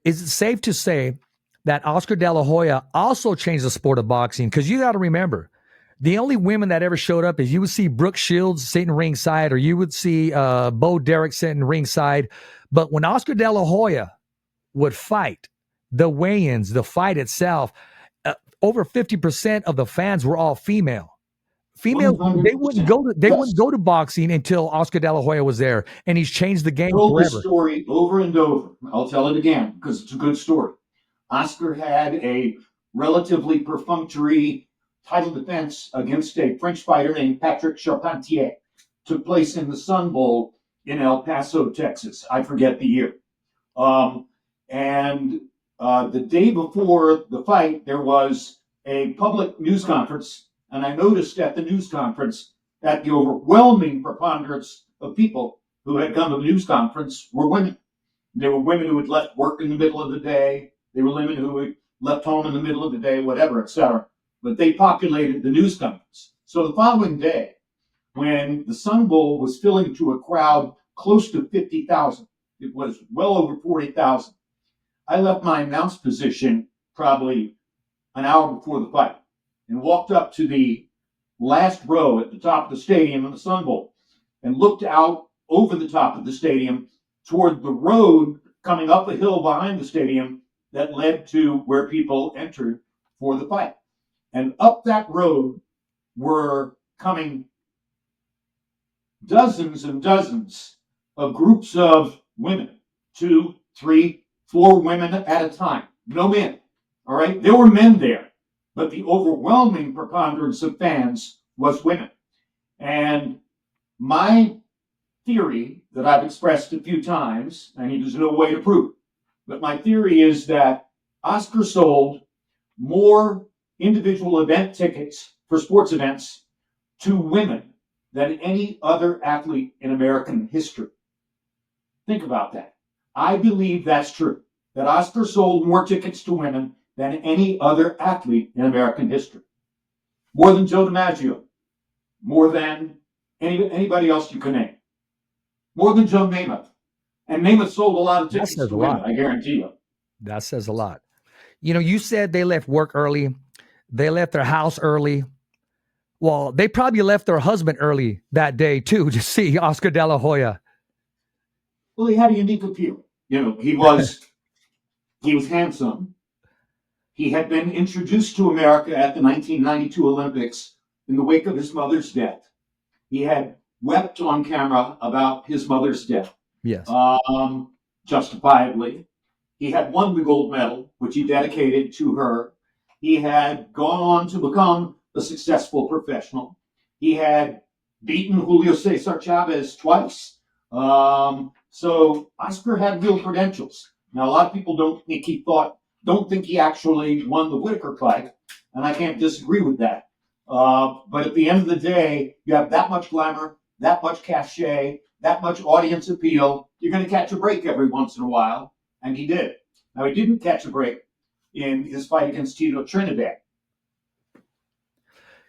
Speaker 3: Is it safe to say that Oscar De La Hoya also changed the sport of boxing? Because you got to remember, the only women that ever showed up is you would see Brooke Shields sitting ringside, or you would see Bo Derek sitting ringside. But when Oscar De La Hoya would fight, the weigh-ins, the fight itself, over 50% of the fans were all female. Female,
Speaker 1: 100%.
Speaker 3: they wouldn't go to boxing until Oscar De La Hoya was there, and he's changed the game
Speaker 1: told
Speaker 3: forever.
Speaker 1: The story over and over. I'll tell it again because it's a good story. Oscar had a relatively perfunctory title defense against a French fighter named Patrick Charpentier. Took place in the Sun Bowl in El Paso, Texas. I forget the year. The day before the fight, there was a public news conference, and I noticed at the news conference that the overwhelming preponderance of people who had come to the news conference were women. There were women who had left work in the middle of the day. There were women who had left home in the middle of the day, whatever, etc. But they populated the news conference. So the following day, when the Sun Bowl was filling to a crowd close to 50,000, it was well over 40,000. I left my announce position probably an hour before the fight and walked up to the last row at the top of the stadium in the Sun Bowl and looked out over the top of the stadium toward the road coming up the hill behind the stadium that led to where people entered for the fight. And up that road were coming dozens and dozens of groups of women, 2, 3, 4 women at a time. No men. All right. There were men there, but the overwhelming preponderance of fans was women. And my theory that I've expressed a few times, and there's no way to prove it, but my theory is that Oscar sold more individual event tickets for sports events to women than any other athlete in American history. Think about that. I believe that's true, that Oscar sold more tickets to women than any other athlete in American history. More than Joe DiMaggio, more than anybody else you can name, more than Joe Namath. And Namath sold a lot of tickets to women, I guarantee you.
Speaker 3: That says a lot. You know, you said they left work early. They left their house early. Well, they probably left their husband early that day, too, to see Oscar De La Hoya.
Speaker 1: Well, he had a unique appeal. You know, he was handsome. He had been introduced to America at the 1992 Olympics in the wake of his mother's death. He had wept on camera about his mother's death.
Speaker 3: Yes.
Speaker 1: Justifiably. He had won the gold medal, which he dedicated to her. He had gone on to become a successful professional. He had beaten Julio Cesar Chavez twice. So Oscar had real credentials. Now, a lot of people don't think he actually won the Whitaker fight, and I can't disagree with that. But at the end of the day, you have that much glamour, that much cachet, that much audience appeal. You're going to catch a break every once in a while, and he did. Now, he didn't catch a break in his fight against Tito Trinidad.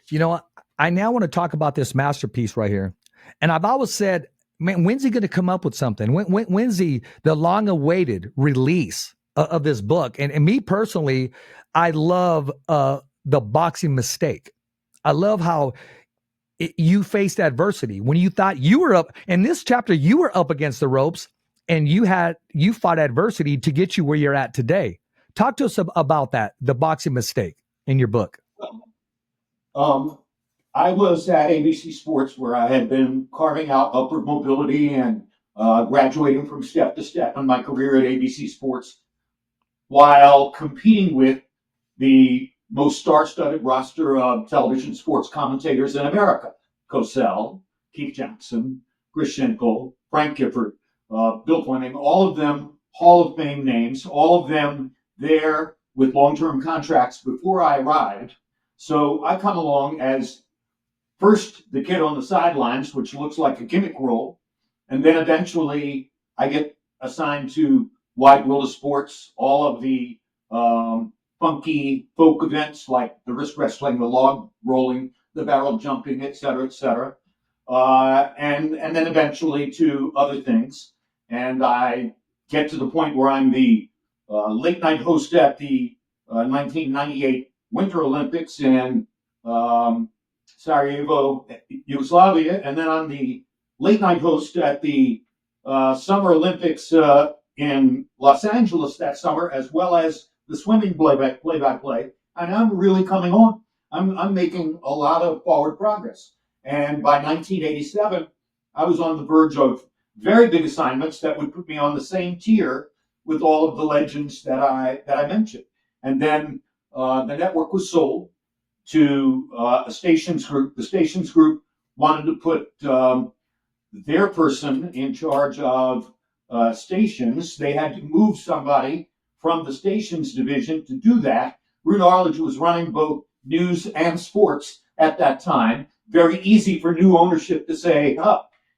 Speaker 3: You know, I now want to talk about this masterpiece right here. And I've always said, man, when's he going to come up with something? When's the long-awaited release of this book? And me personally, I love The Boxing Mistake. I love how you faced adversity. When you thought you were up, in this chapter, you were up against the ropes, and you fought adversity to get you where you're at today. Talk to us about that, The Boxing Mistake, in your book.
Speaker 1: I was at ABC Sports, where I had been carving out upward mobility and graduating from step to step in my career at ABC Sports, while competing with the most star-studded roster of television sports commentators in America. Cosell, Keith Jackson, Chris Schenkel, Frank Gifford, Bill Fleming, all of them Hall of Fame names, all of them there with long-term contracts before I arrived. So I come along as first the kid on the sidelines, which looks like a gimmick role, and then eventually I get assigned to Wide World of Sports, all of the funky folk events like the wrist wrestling, the log rolling, the barrel jumping, et cetera, and then eventually to other things. And I get to the point where I'm the late night host at the 1998 Winter Olympics in Sarajevo, Yugoslavia, and then I'm the late night host at the Summer Olympics in Los Angeles that summer, as well as the swimming play-by-play, and I'm really coming on. I'm making a lot of forward progress. And by 1987, I was on the verge of very big assignments that would put me on the same tier with all of the legends that I mentioned. And then the network was sold to a stations group. The stations group wanted to put their person in charge of stations. They had to move somebody from the stations division to do that. Rune Arledge was running both news and sports at that time. Very easy for new ownership to say,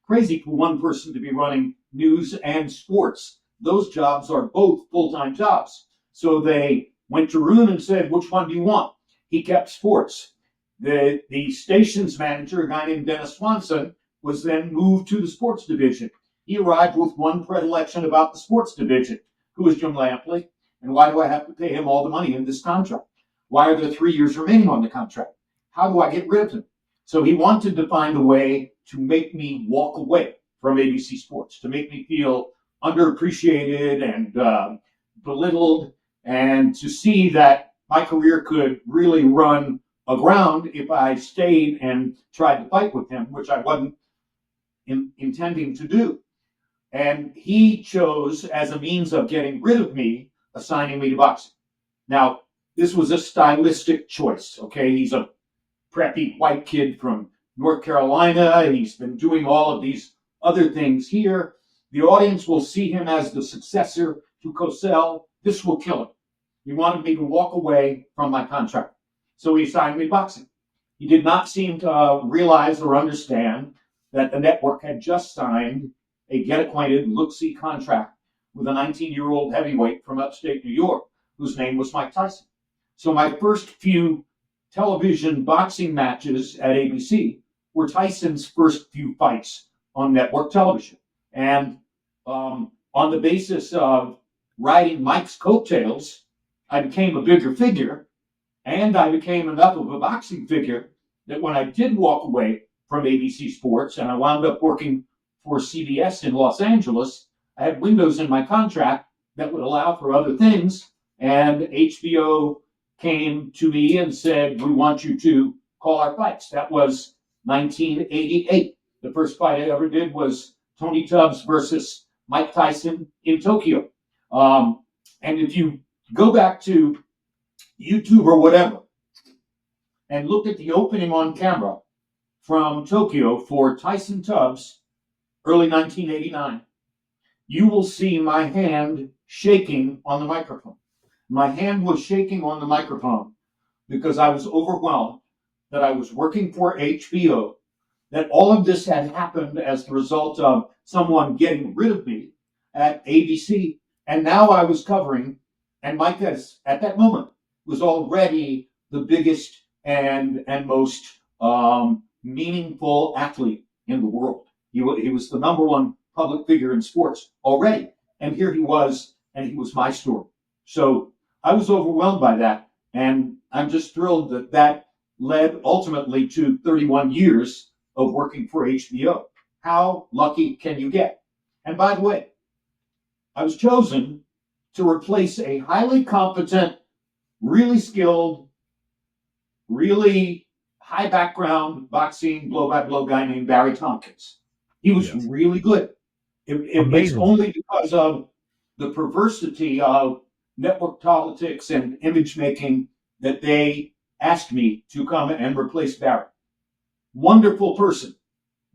Speaker 1: crazy for one person to be running news and sports. Those jobs are both full-time jobs. So they went to Rune and said, which one do you want? He kept sports. The stations manager, a guy named Dennis Swanson, was then moved to the sports division. He arrived with one predilection about the sports division. Who is Jim Lampley? And why do I have to pay him all the money in this contract? Why are there 3 years remaining on the contract? How do I get rid of him? So he wanted to find a way to make me walk away from ABC Sports, to make me feel underappreciated and belittled, and to see that my career could really run aground if I stayed and tried to fight with him, which I wasn't intending to do. And he chose, as a means of getting rid of me, assigning me to boxing. Now, this was a stylistic choice. Okay, he's a preppy white kid from North Carolina. He's been doing all of these other things here. The audience will see him as the successor to Cosell. This will kill him. He wanted me to walk away from my contract. So he signed me boxing. He did not seem to realize or understand that the network had just signed a get acquainted, look-see contract with a 19-year-old heavyweight from upstate New York, whose name was Mike Tyson. So my first few television boxing matches at ABC were Tyson's first few fights on network television. And on the basis of riding Mike's coattails, I became a bigger figure, and I became enough of a boxing figure that when I did walk away from ABC Sports and I wound up working for CBS in Los Angeles, I had windows in my contract that would allow for other things, and HBO came to me and said, we want you to call our fights. That was 1988. The first fight I ever did was Tony Tubbs versus Mike Tyson in Tokyo. And if you go back to YouTube or whatever and look at the opening on camera from Tokyo for Tyson Tubbs, early 1989, you will see my hand shaking on the microphone. My hand was shaking on the microphone because I was overwhelmed that I was working for HBO, that all of this had happened as the result of someone getting rid of me at ABC, and now I was covering, and Mike, at that moment, was already the biggest and most meaningful athlete in the world. He was the number one public figure in sports already, and here he was, and he was my story. So I was overwhelmed by that, and I'm just thrilled that that led ultimately to 31 years of working for HBO. How lucky can you get? And by the way, I was chosen to replace a highly competent, really skilled, really high background boxing blow-by-blow guy named Barry Tompkins. He was really good. It's only because of the perversity of network politics and image making that they asked me to come and replace Barry. Wonderful person,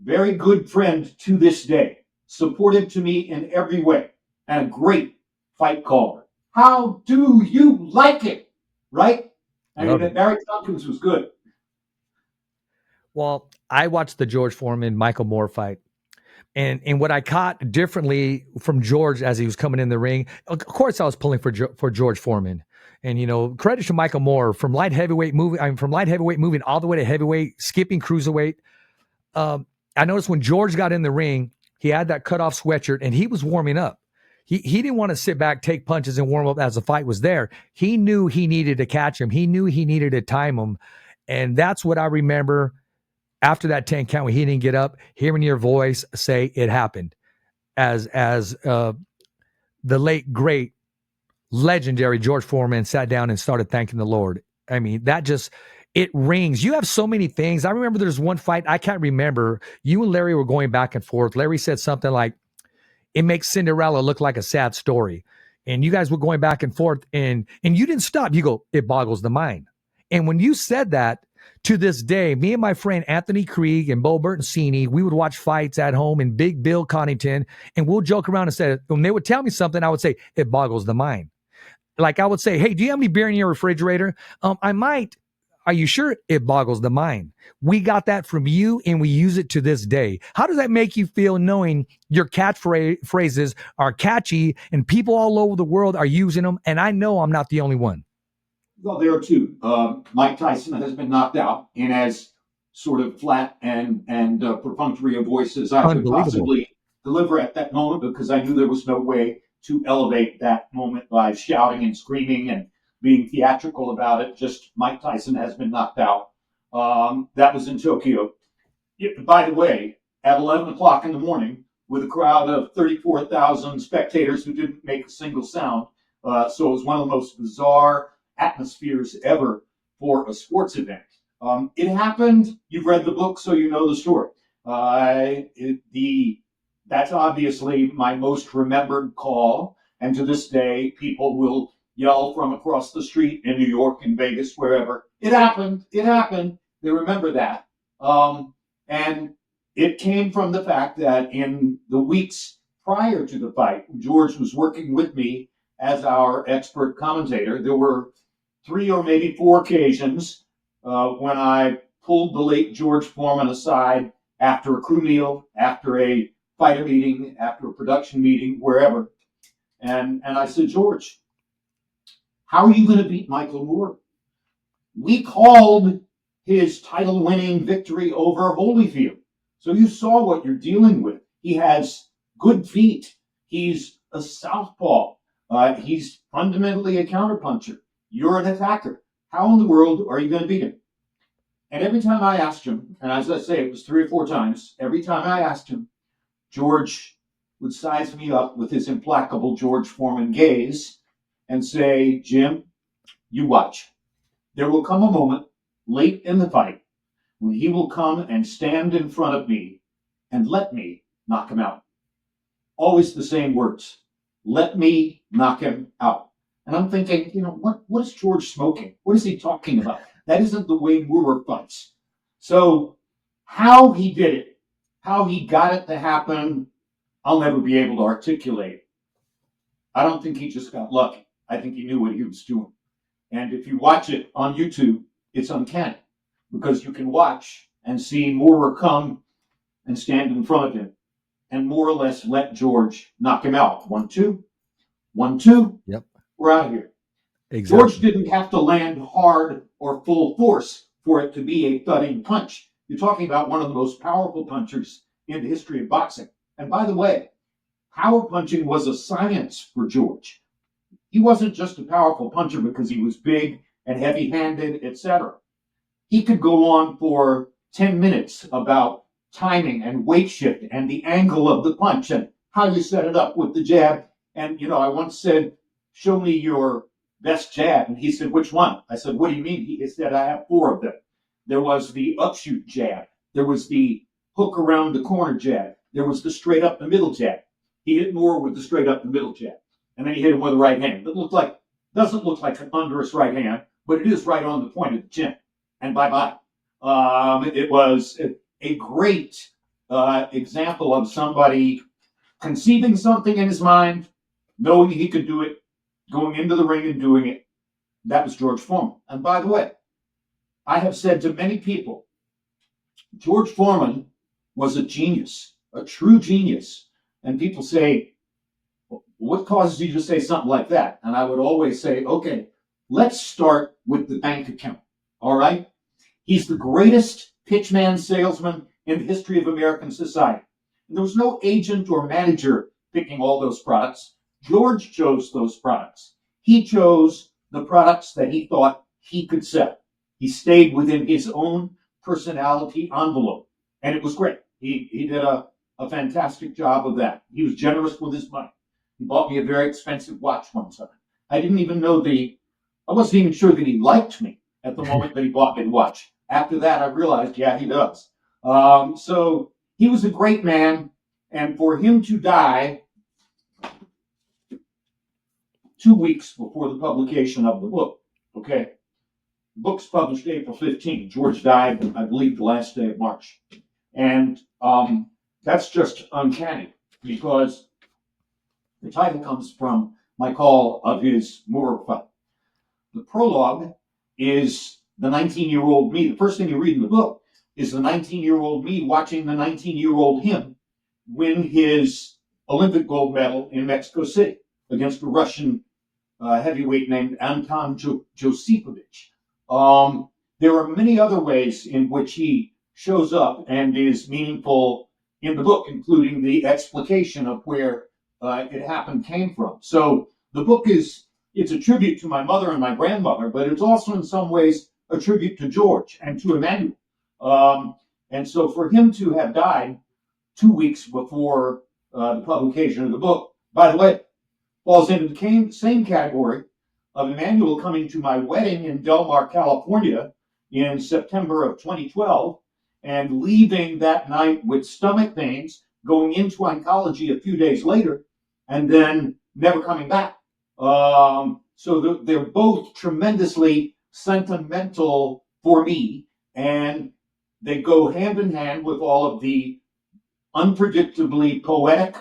Speaker 1: very good friend to this day, supportive to me in every way, and a great fight caller. How do you like it? Right? I mean, Barry Tompkins was good.
Speaker 3: Well, I watched the George Foreman Michael Moore fight. And what I caught differently from George as he was coming in the ring, of course I was pulling for George Foreman. And, you know, credit to Michael Moore from light heavyweight moving all the way to heavyweight, skipping cruiserweight. I noticed when George got in the ring, he had that cutoff sweatshirt and he was warming up. He didn't want to sit back, take punches and warm up as the fight was there. He knew he needed to catch him. He knew he needed to time him. And that's what I remember after that 10 count when he didn't get up, hearing your voice say it happened as the late, great, legendary George Foreman sat down and started thanking the Lord. I mean, that just, it rings. You have so many things. I remember there's one fight, I can't remember. You and Larry were going back and forth. Larry said something like, it makes Cinderella look like a sad story. And you guys were going back and forth and you didn't stop. You go, it boggles the mind. And when you said that, to this day, me and my friend Anthony Krieg and Bo Bertoncini, we would watch fights at home in Big Bill Connington, and we'll joke around and say, when they would tell me something, I would say, it boggles the mind. Like I would say, hey, do you have any beer in your refrigerator? I might. Are you sure? It boggles the mind. We got that from you, and we use it to this day. How does that make you feel knowing your catchphrases are catchy, and people all over the world are using them, and I know I'm not the only one?
Speaker 1: Well, there are two. Mike Tyson has been knocked out in as sort of flat and perfunctory a voice as I could possibly deliver at that moment, because I knew there was no way to elevate that moment by shouting and screaming and being theatrical about it. Just Mike Tyson has been knocked out. That was in Tokyo. By the way, at 11 o'clock in the morning, with a crowd of 34,000 spectators who didn't make a single sound. So it was one of the most bizarre atmospheres ever for a sports event. It happened. You've read the book, so you know the story. That's obviously my most remembered call, and to this day, people will yell from across the street in New York and Vegas, wherever. It happened. It happened. They remember that. And it came from the fact that in the weeks prior to the fight, George was working with me as our expert commentator. There were 3 or maybe 4 occasions when I pulled the late George Foreman aside after a crew meal, after a fighter meeting, after a production meeting, wherever. And I said, George, how are you going to beat Michael Moore? We called his title-winning victory over Holyfield. So you saw what you're dealing with. He has good feet. He's a southpaw. He's fundamentally a counterpuncher. You're an attacker. How in the world are you going to beat him? And every time I asked him, and as I say, it was 3 or 4 times, every time I asked him, George would size me up with his implacable George Foreman gaze and say, Jim, you watch. There will come a moment late in the fight when he will come and stand in front of me and let me knock him out. Always the same words. Let me knock him out. And I'm thinking, what is George smoking? What is he talking about? That isn't the way Moorer fights. So how he did it, how he got it to happen, I'll never be able to articulate. I don't think he just got lucky. I think he knew what he was doing. And if you watch it on YouTube, it's uncanny because you can watch and see Moorer come and stand in front of him and more or less let George knock him out. 1, 2, 1, 2.
Speaker 3: Yep.
Speaker 1: We're out of here.
Speaker 3: Exactly.
Speaker 1: George didn't have to land hard or full force for it to be a thudding punch. You're talking about one of the most powerful punchers in the history of boxing. And by the way, power punching was a science for George. He wasn't just a powerful puncher because he was big and heavy-handed, etc. He could go on for 10 minutes about timing and weight shift and the angle of the punch and how you set it up with the jab. And, I once said, show me your best jab. And he said, which one? I said, what do you mean? He said, I have 4 of them. There was the upshoot jab. There was the hook around the corner jab. There was the straight up the middle jab. He hit Moore with the straight up the middle jab. And then he hit him with a right hand. It doesn't look like an underus right hand, but it is right on the point of the chin. And bye-bye. It was a great example of somebody conceiving something in his mind, knowing he could do it, going into the ring and doing it. That was George Foreman. And by the way, I have said to many people, George Foreman was a genius, a true genius. And people say, what causes you to say something like that? And I would always say, okay, let's start with the bank account. All right? He's the greatest pitchman salesman in the history of American society. And there was no agent or manager picking all those products. George chose those products. He chose the products that he thought he could sell. He stayed within his own personality envelope. And it was great. He did a fantastic job of that. He was generous with his money. He bought me a very expensive watch one time. I didn't even know I wasn't even sure that he liked me at the moment that he bought me the watch. After that, I realized, yeah, he does. So he was a great man. And for him to die 2 weeks before the publication of the book, okay? The book's published April 15. George died, I believe, the last day of March. And that's just uncanny because the title comes from my call of his Moore fight. The prologue is the 19-year-old me. The first thing you read in the book is the 19-year-old me watching the 19-year-old him win his Olympic gold medal in Mexico City against a Russian heavyweight named Anton Josipovich. There are many other ways in which he shows up and is meaningful in the book, including the explication of where it happened came from. So the book it's a tribute to my mother and my grandmother, but it's also in some ways a tribute to George and to Emmanuel. And so for him to have died 2 weeks before the publication of the book, by the way, falls into the same category of Emmanuel coming to my wedding in Del Mar, California in September of 2012 and leaving that night with stomach pains, going into oncology a few days later, and then never coming back. So they're both tremendously sentimental for me, and they go hand in hand with all of the unpredictably poetic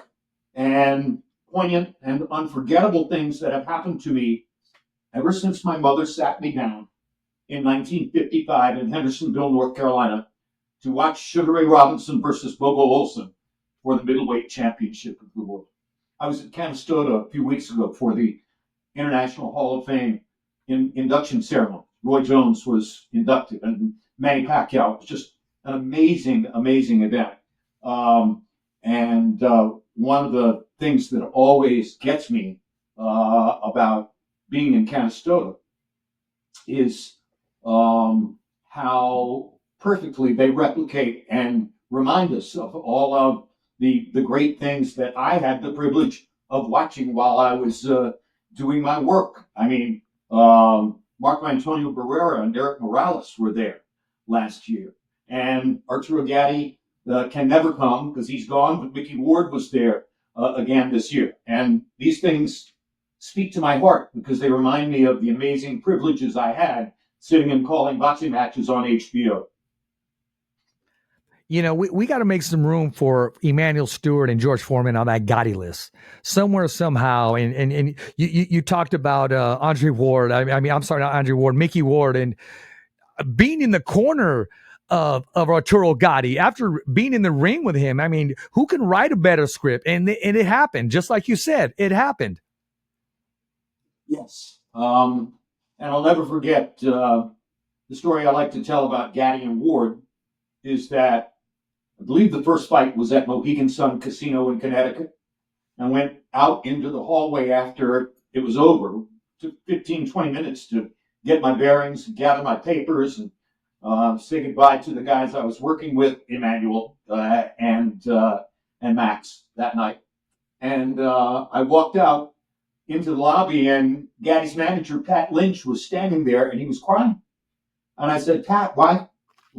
Speaker 1: and poignant and unforgettable things that have happened to me ever since my mother sat me down in 1955 in Hendersonville, North Carolina, to watch Sugar Ray Robinson versus Bobo Olson for the middleweight championship of the world. I was at Canastota a few weeks ago for the International Hall of Fame induction ceremony. Roy Jones was inducted, and Manny Pacquiao. It was just an amazing, amazing event. And one of the things that always gets me about being in Canastota is how perfectly they replicate and remind us of all of the great things that I had the privilege of watching while I was doing my work. I mean, Marco Antonio Barrera and Eric Morales were there last year, and Arturo Gatti can never come because he's gone, but Mickey Ward was there again this year. And these things speak to my heart because they remind me of the amazing privileges I had sitting and calling boxing matches on HBO.
Speaker 3: You know, we got to make some room for Emmanuel Stewart and George Foreman on that Gotti list somewhere, somehow. And you talked about Andre Ward. I mean, I'm sorry, not Andre Ward, Mickey Ward, and being in the corner of Arturo Gatti after being in the ring with him. I mean, who can write a better script? And it happened, just like you said, it happened.
Speaker 1: Yes. And I'll never forget the story I like to tell about Gatti and Ward is that I believe the first fight was at Mohegan Sun Casino in Connecticut. I went out into the hallway after it was over. It took 15, 20 minutes to get my bearings, gather my papers, and say goodbye to the guys I was working with, Emmanuel and Max, that night. And I walked out into the lobby, and Gatti's manager, Pat Lynch, was standing there, and he was crying. And I said, Pat, why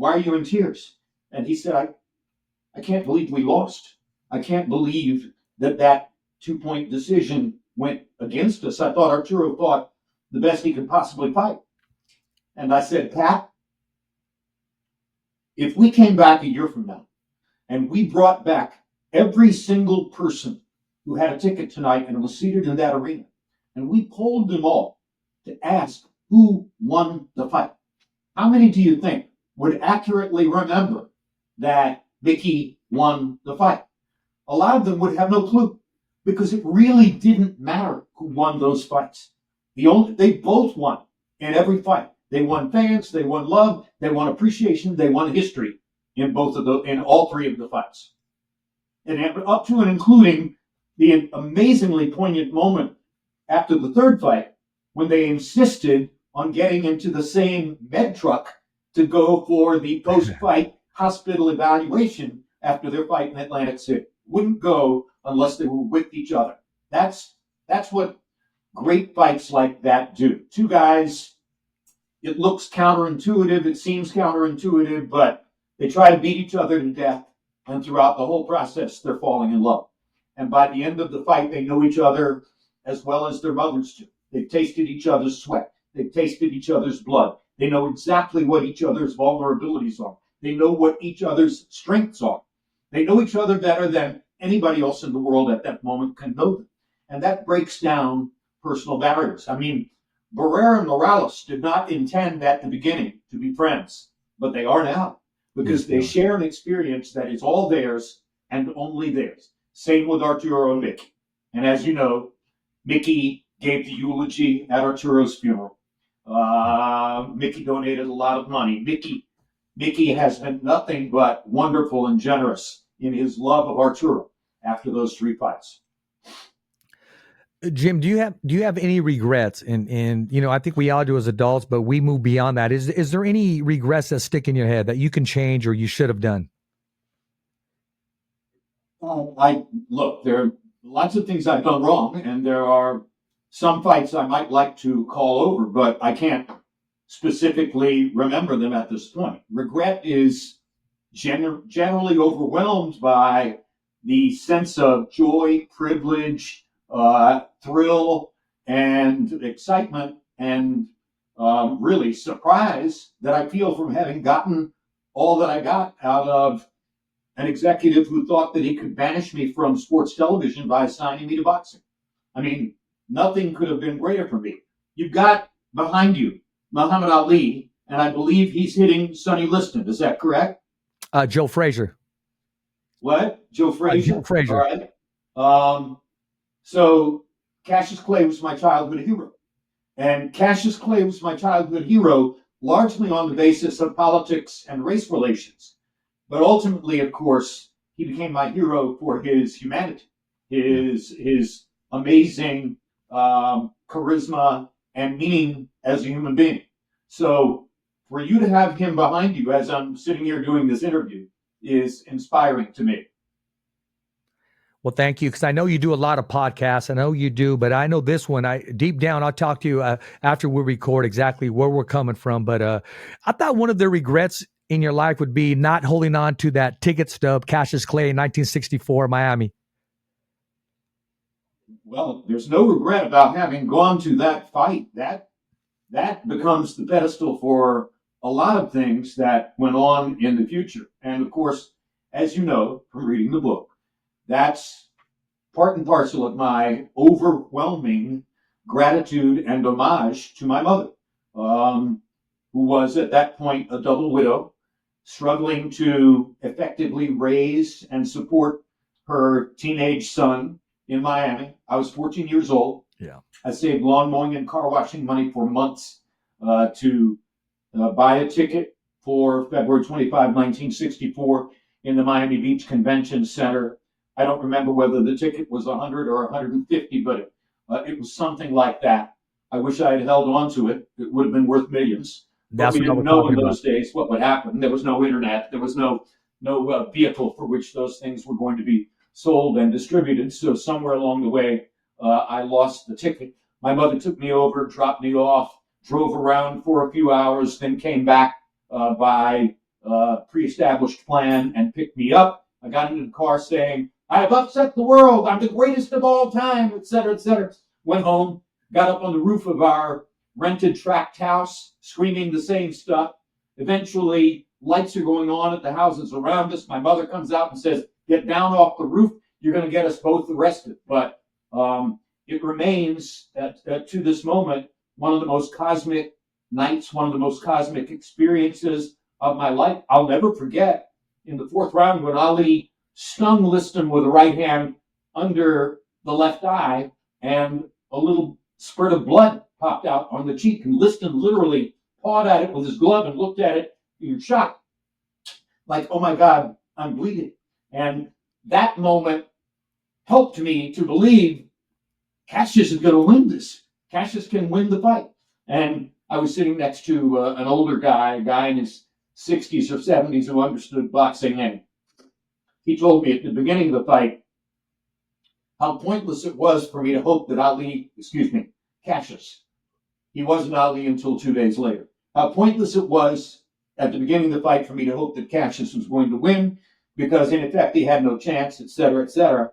Speaker 1: are you in tears? And he said, I can't believe we lost. I can't believe that 2-point decision went against us. I thought Arturo fought the best he could possibly fight. And I said, Pat, if we came back a year from now and we brought back every single person who had a ticket tonight and was seated in that arena, and we polled them all to ask who won the fight, how many do you think would accurately remember that Mickey won the fight? A lot of them would have no clue because it really didn't matter who won those fights. They both won in every fight. They won fans, they won love, they won appreciation, they won history in all three of the fights. And up to and including the amazingly poignant moment after the third fight when they insisted on getting into the same med truck to go for the post-fight hospital evaluation after their fight in Atlantic City. Wouldn't go unless they were with each other. That's what great fights like that do. Two guys, it looks counterintuitive, it seems counterintuitive, but they try to beat each other to death, and throughout the whole process, they're falling in love. And by the end of the fight, they know each other as well as their mothers do. They've tasted each other's sweat. They've tasted each other's blood. They know exactly what each other's vulnerabilities are. They know what each other's strengths are. They know each other better than anybody else in the world at that moment can know them. And that breaks down personal barriers. I mean, Barrera and Morales did not intend at the beginning to be friends, but they are now because they share an experience that is all theirs and only theirs. Same with Arturo and Mickey. And as you know, Mickey gave the eulogy at Arturo's funeral. Mickey donated a lot of money. Mickey has been nothing but wonderful and generous in his love of Arturo after those three fights.
Speaker 3: Jim, do you have any regrets? And you know, I think we all do as adults, but we move beyond that. Is there any regrets that stick in your head that you can change or you should have done?
Speaker 1: There are lots of things I've done wrong, and there are some fights I might like to call over, but I can't specifically remember them at this point. Regret is generally overwhelmed by the sense of joy, privilege, thrill, and excitement and really surprise that I feel from having gotten all that I got out of an executive who thought that he could banish me from sports television by assigning me to boxing. I mean, nothing could have been greater for me. You've got behind you Muhammad Ali, and I believe he's hitting Sonny Liston. Is that correct?
Speaker 3: Joe Frazier.
Speaker 1: What? Joe Frazier?
Speaker 3: Joe Frazier.
Speaker 1: All right. So Cassius Clay was my childhood hero. And Cassius Clay was my childhood hero largely on the basis of politics and race relations. But ultimately, of course, he became my hero for his humanity, his amazing charisma and meaning as a human being. So for you to have him behind you as I'm sitting here doing this interview is inspiring to me.
Speaker 3: Well, thank you, because I know you do a lot of podcasts. I know you do, but I know this one. Deep down, I'll talk to you after we record exactly where we're coming from. But I thought one of the regrets in your life would be not holding on to that ticket stub, Cassius Clay in 1964, Miami.
Speaker 1: Well, there's no regret about having gone to that fight. That becomes the pedestal for a lot of things that went on in the future. And of course, as you know from reading the book, that's part and parcel of my overwhelming gratitude and homage to my mother, who was at that point a double widow, struggling to effectively raise and support her teenage son in Miami. I was 14 years old.
Speaker 3: Yeah.
Speaker 1: I saved lawn mowing and car washing money for months to buy a ticket for February 25, 1964 in the Miami Beach Convention Center. I don't remember whether the ticket was 100 or 150, but it was something like that. I wish I had held on to it. It would have been worth millions. But we didn't know in those days what would happen. There was no internet. There was no vehicle for which those things were going to be sold and distributed. So somewhere along the way, I lost the ticket. My mother took me over, dropped me off, drove around for a few hours, then came back by pre-established plan and picked me up. I got into the car saying, "I have upset the world. I'm the greatest of all time," et cetera, et cetera. Went home, got up on the roof of our rented tract house, screaming the same stuff. Eventually, lights are going on at the houses around us. My mother comes out and says, "Get down off the roof. You're going to get us both arrested." But it remains to this moment one of the most cosmic nights, one of the most cosmic experiences of my life. I'll never forget in the fourth round when Ali stung Liston with a right hand under the left eye, and a little spurt of blood popped out on the cheek, and Liston literally pawed at it with his glove and looked at it in shock, like, "Oh my God, I'm bleeding." And that moment helped me to believe Cassius is going to win this. Cassius can win the fight. And I was sitting next to an older guy, a guy in his 60s or 70s who understood boxing, and he told me at the beginning of the fight how pointless it was for me to hope that Cassius, he wasn't Ali until 2 days later, how pointless it was at the beginning of the fight for me to hope that Cassius was going to win, because in effect he had no chance, et cetera, et cetera.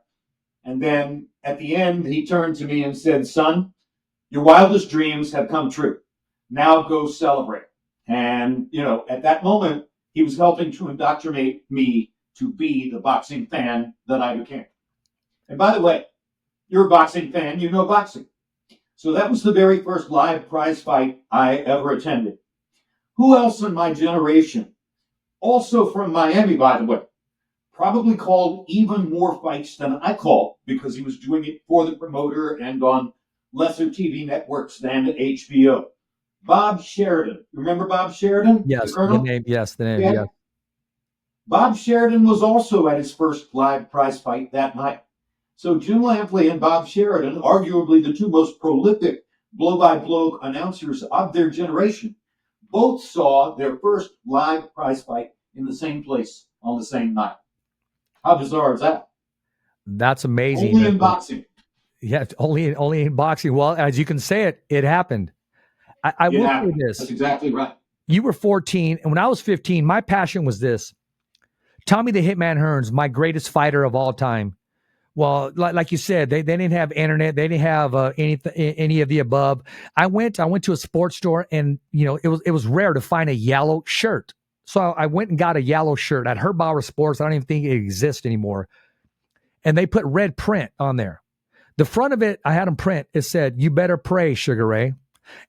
Speaker 1: And then at the end, he turned to me and said, "Son, your wildest dreams have come true. Now go celebrate." And, at that moment, he was helping to indoctrinate me to be the boxing fan that I became. And by the way, you're a boxing fan, you know boxing. So that was the very first live prize fight I ever attended. Who else in my generation, also from Miami, by the way, probably called even more fights than I called, because he was doing it for the promoter and on lesser TV networks than HBO? Bob Sheridan. Remember Bob Sheridan?
Speaker 3: Yes,
Speaker 1: the
Speaker 3: name. Yes, the name.
Speaker 1: Yeah.
Speaker 3: Yeah.
Speaker 1: Bob Sheridan was also at his first live prize fight that night. So Jim Lampley and Bob Sheridan, arguably the two most prolific blow-by-blow announcers of their generation, both saw their first live prize fight in the same place on the same night. How bizarre is that?
Speaker 3: That's amazing.
Speaker 1: Only in boxing.
Speaker 3: Yeah, only in boxing. Well, as you can say it, it happened. I will say this.
Speaker 1: That's exactly right.
Speaker 3: You were 14, and when I was 15, my passion was this. Tommy the Hitman Hearns, my greatest fighter of all time, Well, like you said, they didn't have internet. They didn't have any of the above. I went to a sports store, and it was rare to find a yellow shirt. So I went and got a yellow shirt at Herbauer Sports. I don't even think it exists anymore. And they put red print on there. The front of it, I had them print. It said, "You better pray, Sugar Ray."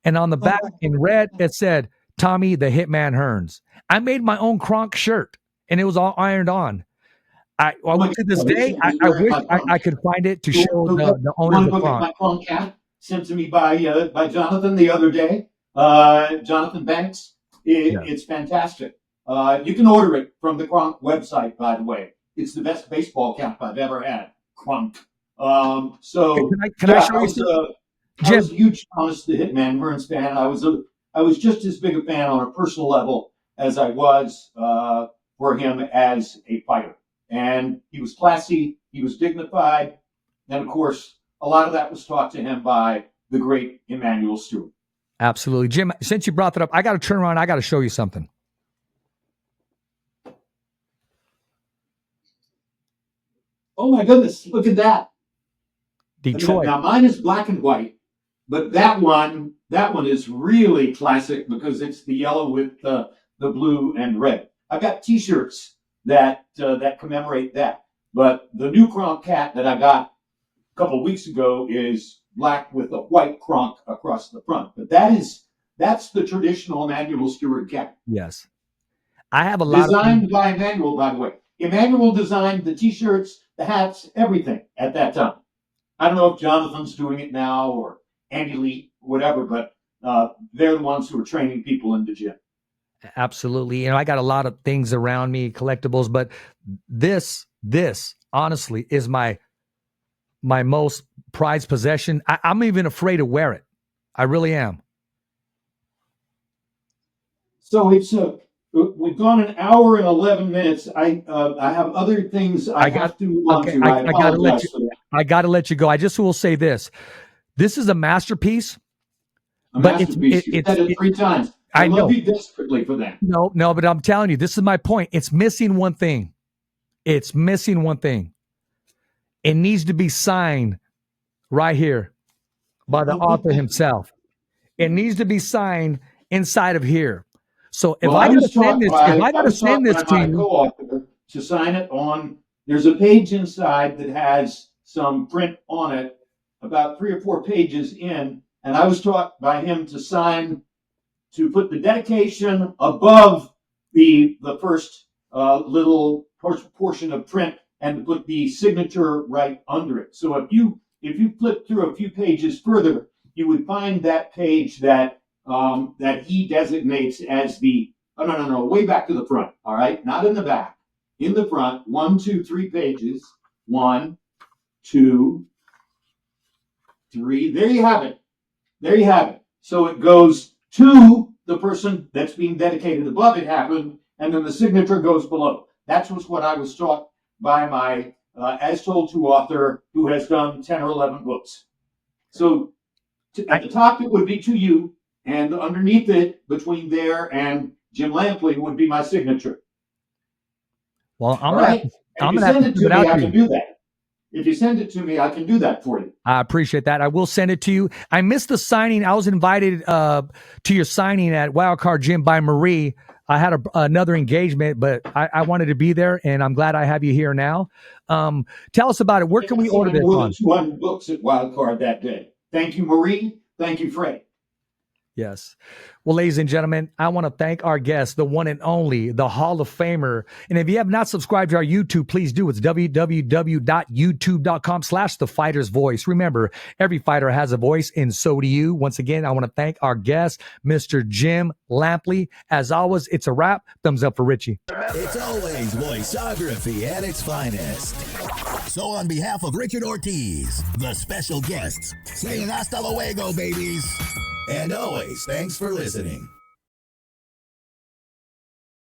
Speaker 3: And on the back in red, it said, "Tommy the Hitman Hearns." I made my own Kronk shirt, and it was all ironed on. I to this day, I wish I could find it to show the owner of the Kronk.
Speaker 1: My Kronk hat sent to me by Jonathan the other day, Jonathan Banks. It's fantastic. You can order it from the Kronk website, by the way. It's the best baseball cap I've ever had. Kronk. So
Speaker 3: can I show you something?
Speaker 1: I was a huge Thomas the Hitman Hearns fan. I was just as big a fan on a personal level as I was for him as a fighter. And he was classy, he was dignified, and of course, a lot of that was taught to him by the great Emanuel Stewart.
Speaker 3: Absolutely. Jim, since you brought that up, I got to turn around. I got to show you something.
Speaker 1: Oh my goodness, look at that.
Speaker 3: Detroit.
Speaker 1: Now mine is black and white, but that one is really classic because it's the yellow with the blue and red. I've got t-shirts that commemorate that. But the new Kronk hat that I got a couple of weeks ago is black with a white Kronk across the front. But that's the traditional Emanuel Stewart cap.
Speaker 3: Yes. I have a lot
Speaker 1: designed by Emanuel, by the way. Emanuel designed the t-shirts, the hats, everything at that time. I don't know if Jonathan's doing it now or Andy Lee, whatever, but they're the ones who are training people in the gym.
Speaker 3: Absolutely. I got a lot of things around me, collectibles, but this honestly is my most prized possession. I'm even afraid to wear it. I really am.
Speaker 1: So we've gone an hour and 11 minutes. I have other things I have to run to.
Speaker 3: I got to let you go. I just will say this. This is a masterpiece.
Speaker 1: Masterpiece. You said it 3 times. I love you desperately for that.
Speaker 3: No, but I'm telling you, this is my point. It's missing one thing. It needs to be signed right here by the author himself. It needs to be signed inside of here. So if I got to send this to you,
Speaker 1: co-author to sign it on, there's a page inside that has some print on it, about 3 or 4 pages in, and I was taught by him to put the dedication above the first little portion of print and to put the signature right under it. So if you flip through a few pages further, you would find that page that he designates as the way back to the front. All right, not in the back, in the front. 1, 2, 3 pages. 1, 2, 3. There you have it. So it goes to the person that's being dedicated above it happened, and then the signature goes below. That's what I was taught by my As Told To author who has done 10 or 11 books. So at the top it would be to you, and underneath it, between there and Jim Lampley, would be my signature.
Speaker 3: Well, I'm
Speaker 1: going to send it to me. I can do that. If you send it to me, I can do that for you.
Speaker 3: I appreciate that. I will send it to you. I missed the signing. I was invited to your signing at Wildcard Gym by Marie. I had another engagement, but I wanted to be there, and I'm glad I have you here now. Tell us about it. Where can we order this on?
Speaker 1: 200 books at Wildcard that day. Thank you, Marie. Thank you, Fred.
Speaker 3: Yes. Well, ladies and gentlemen, I want to thank our guest, the one and only, the Hall of Famer. And if you have not subscribed to our YouTube, please do. It's www.youtube.com/thefightersvoice. Remember, every fighter has a voice, and so do you. Once again, I want to thank our guest, Mr. Jim Lampley. As always, it's a wrap. Thumbs up for Richie.
Speaker 5: It's always voiceography at its finest. So on behalf of Richard Ortiz, the special guests, saying hasta luego, babies. And always, thanks for listening.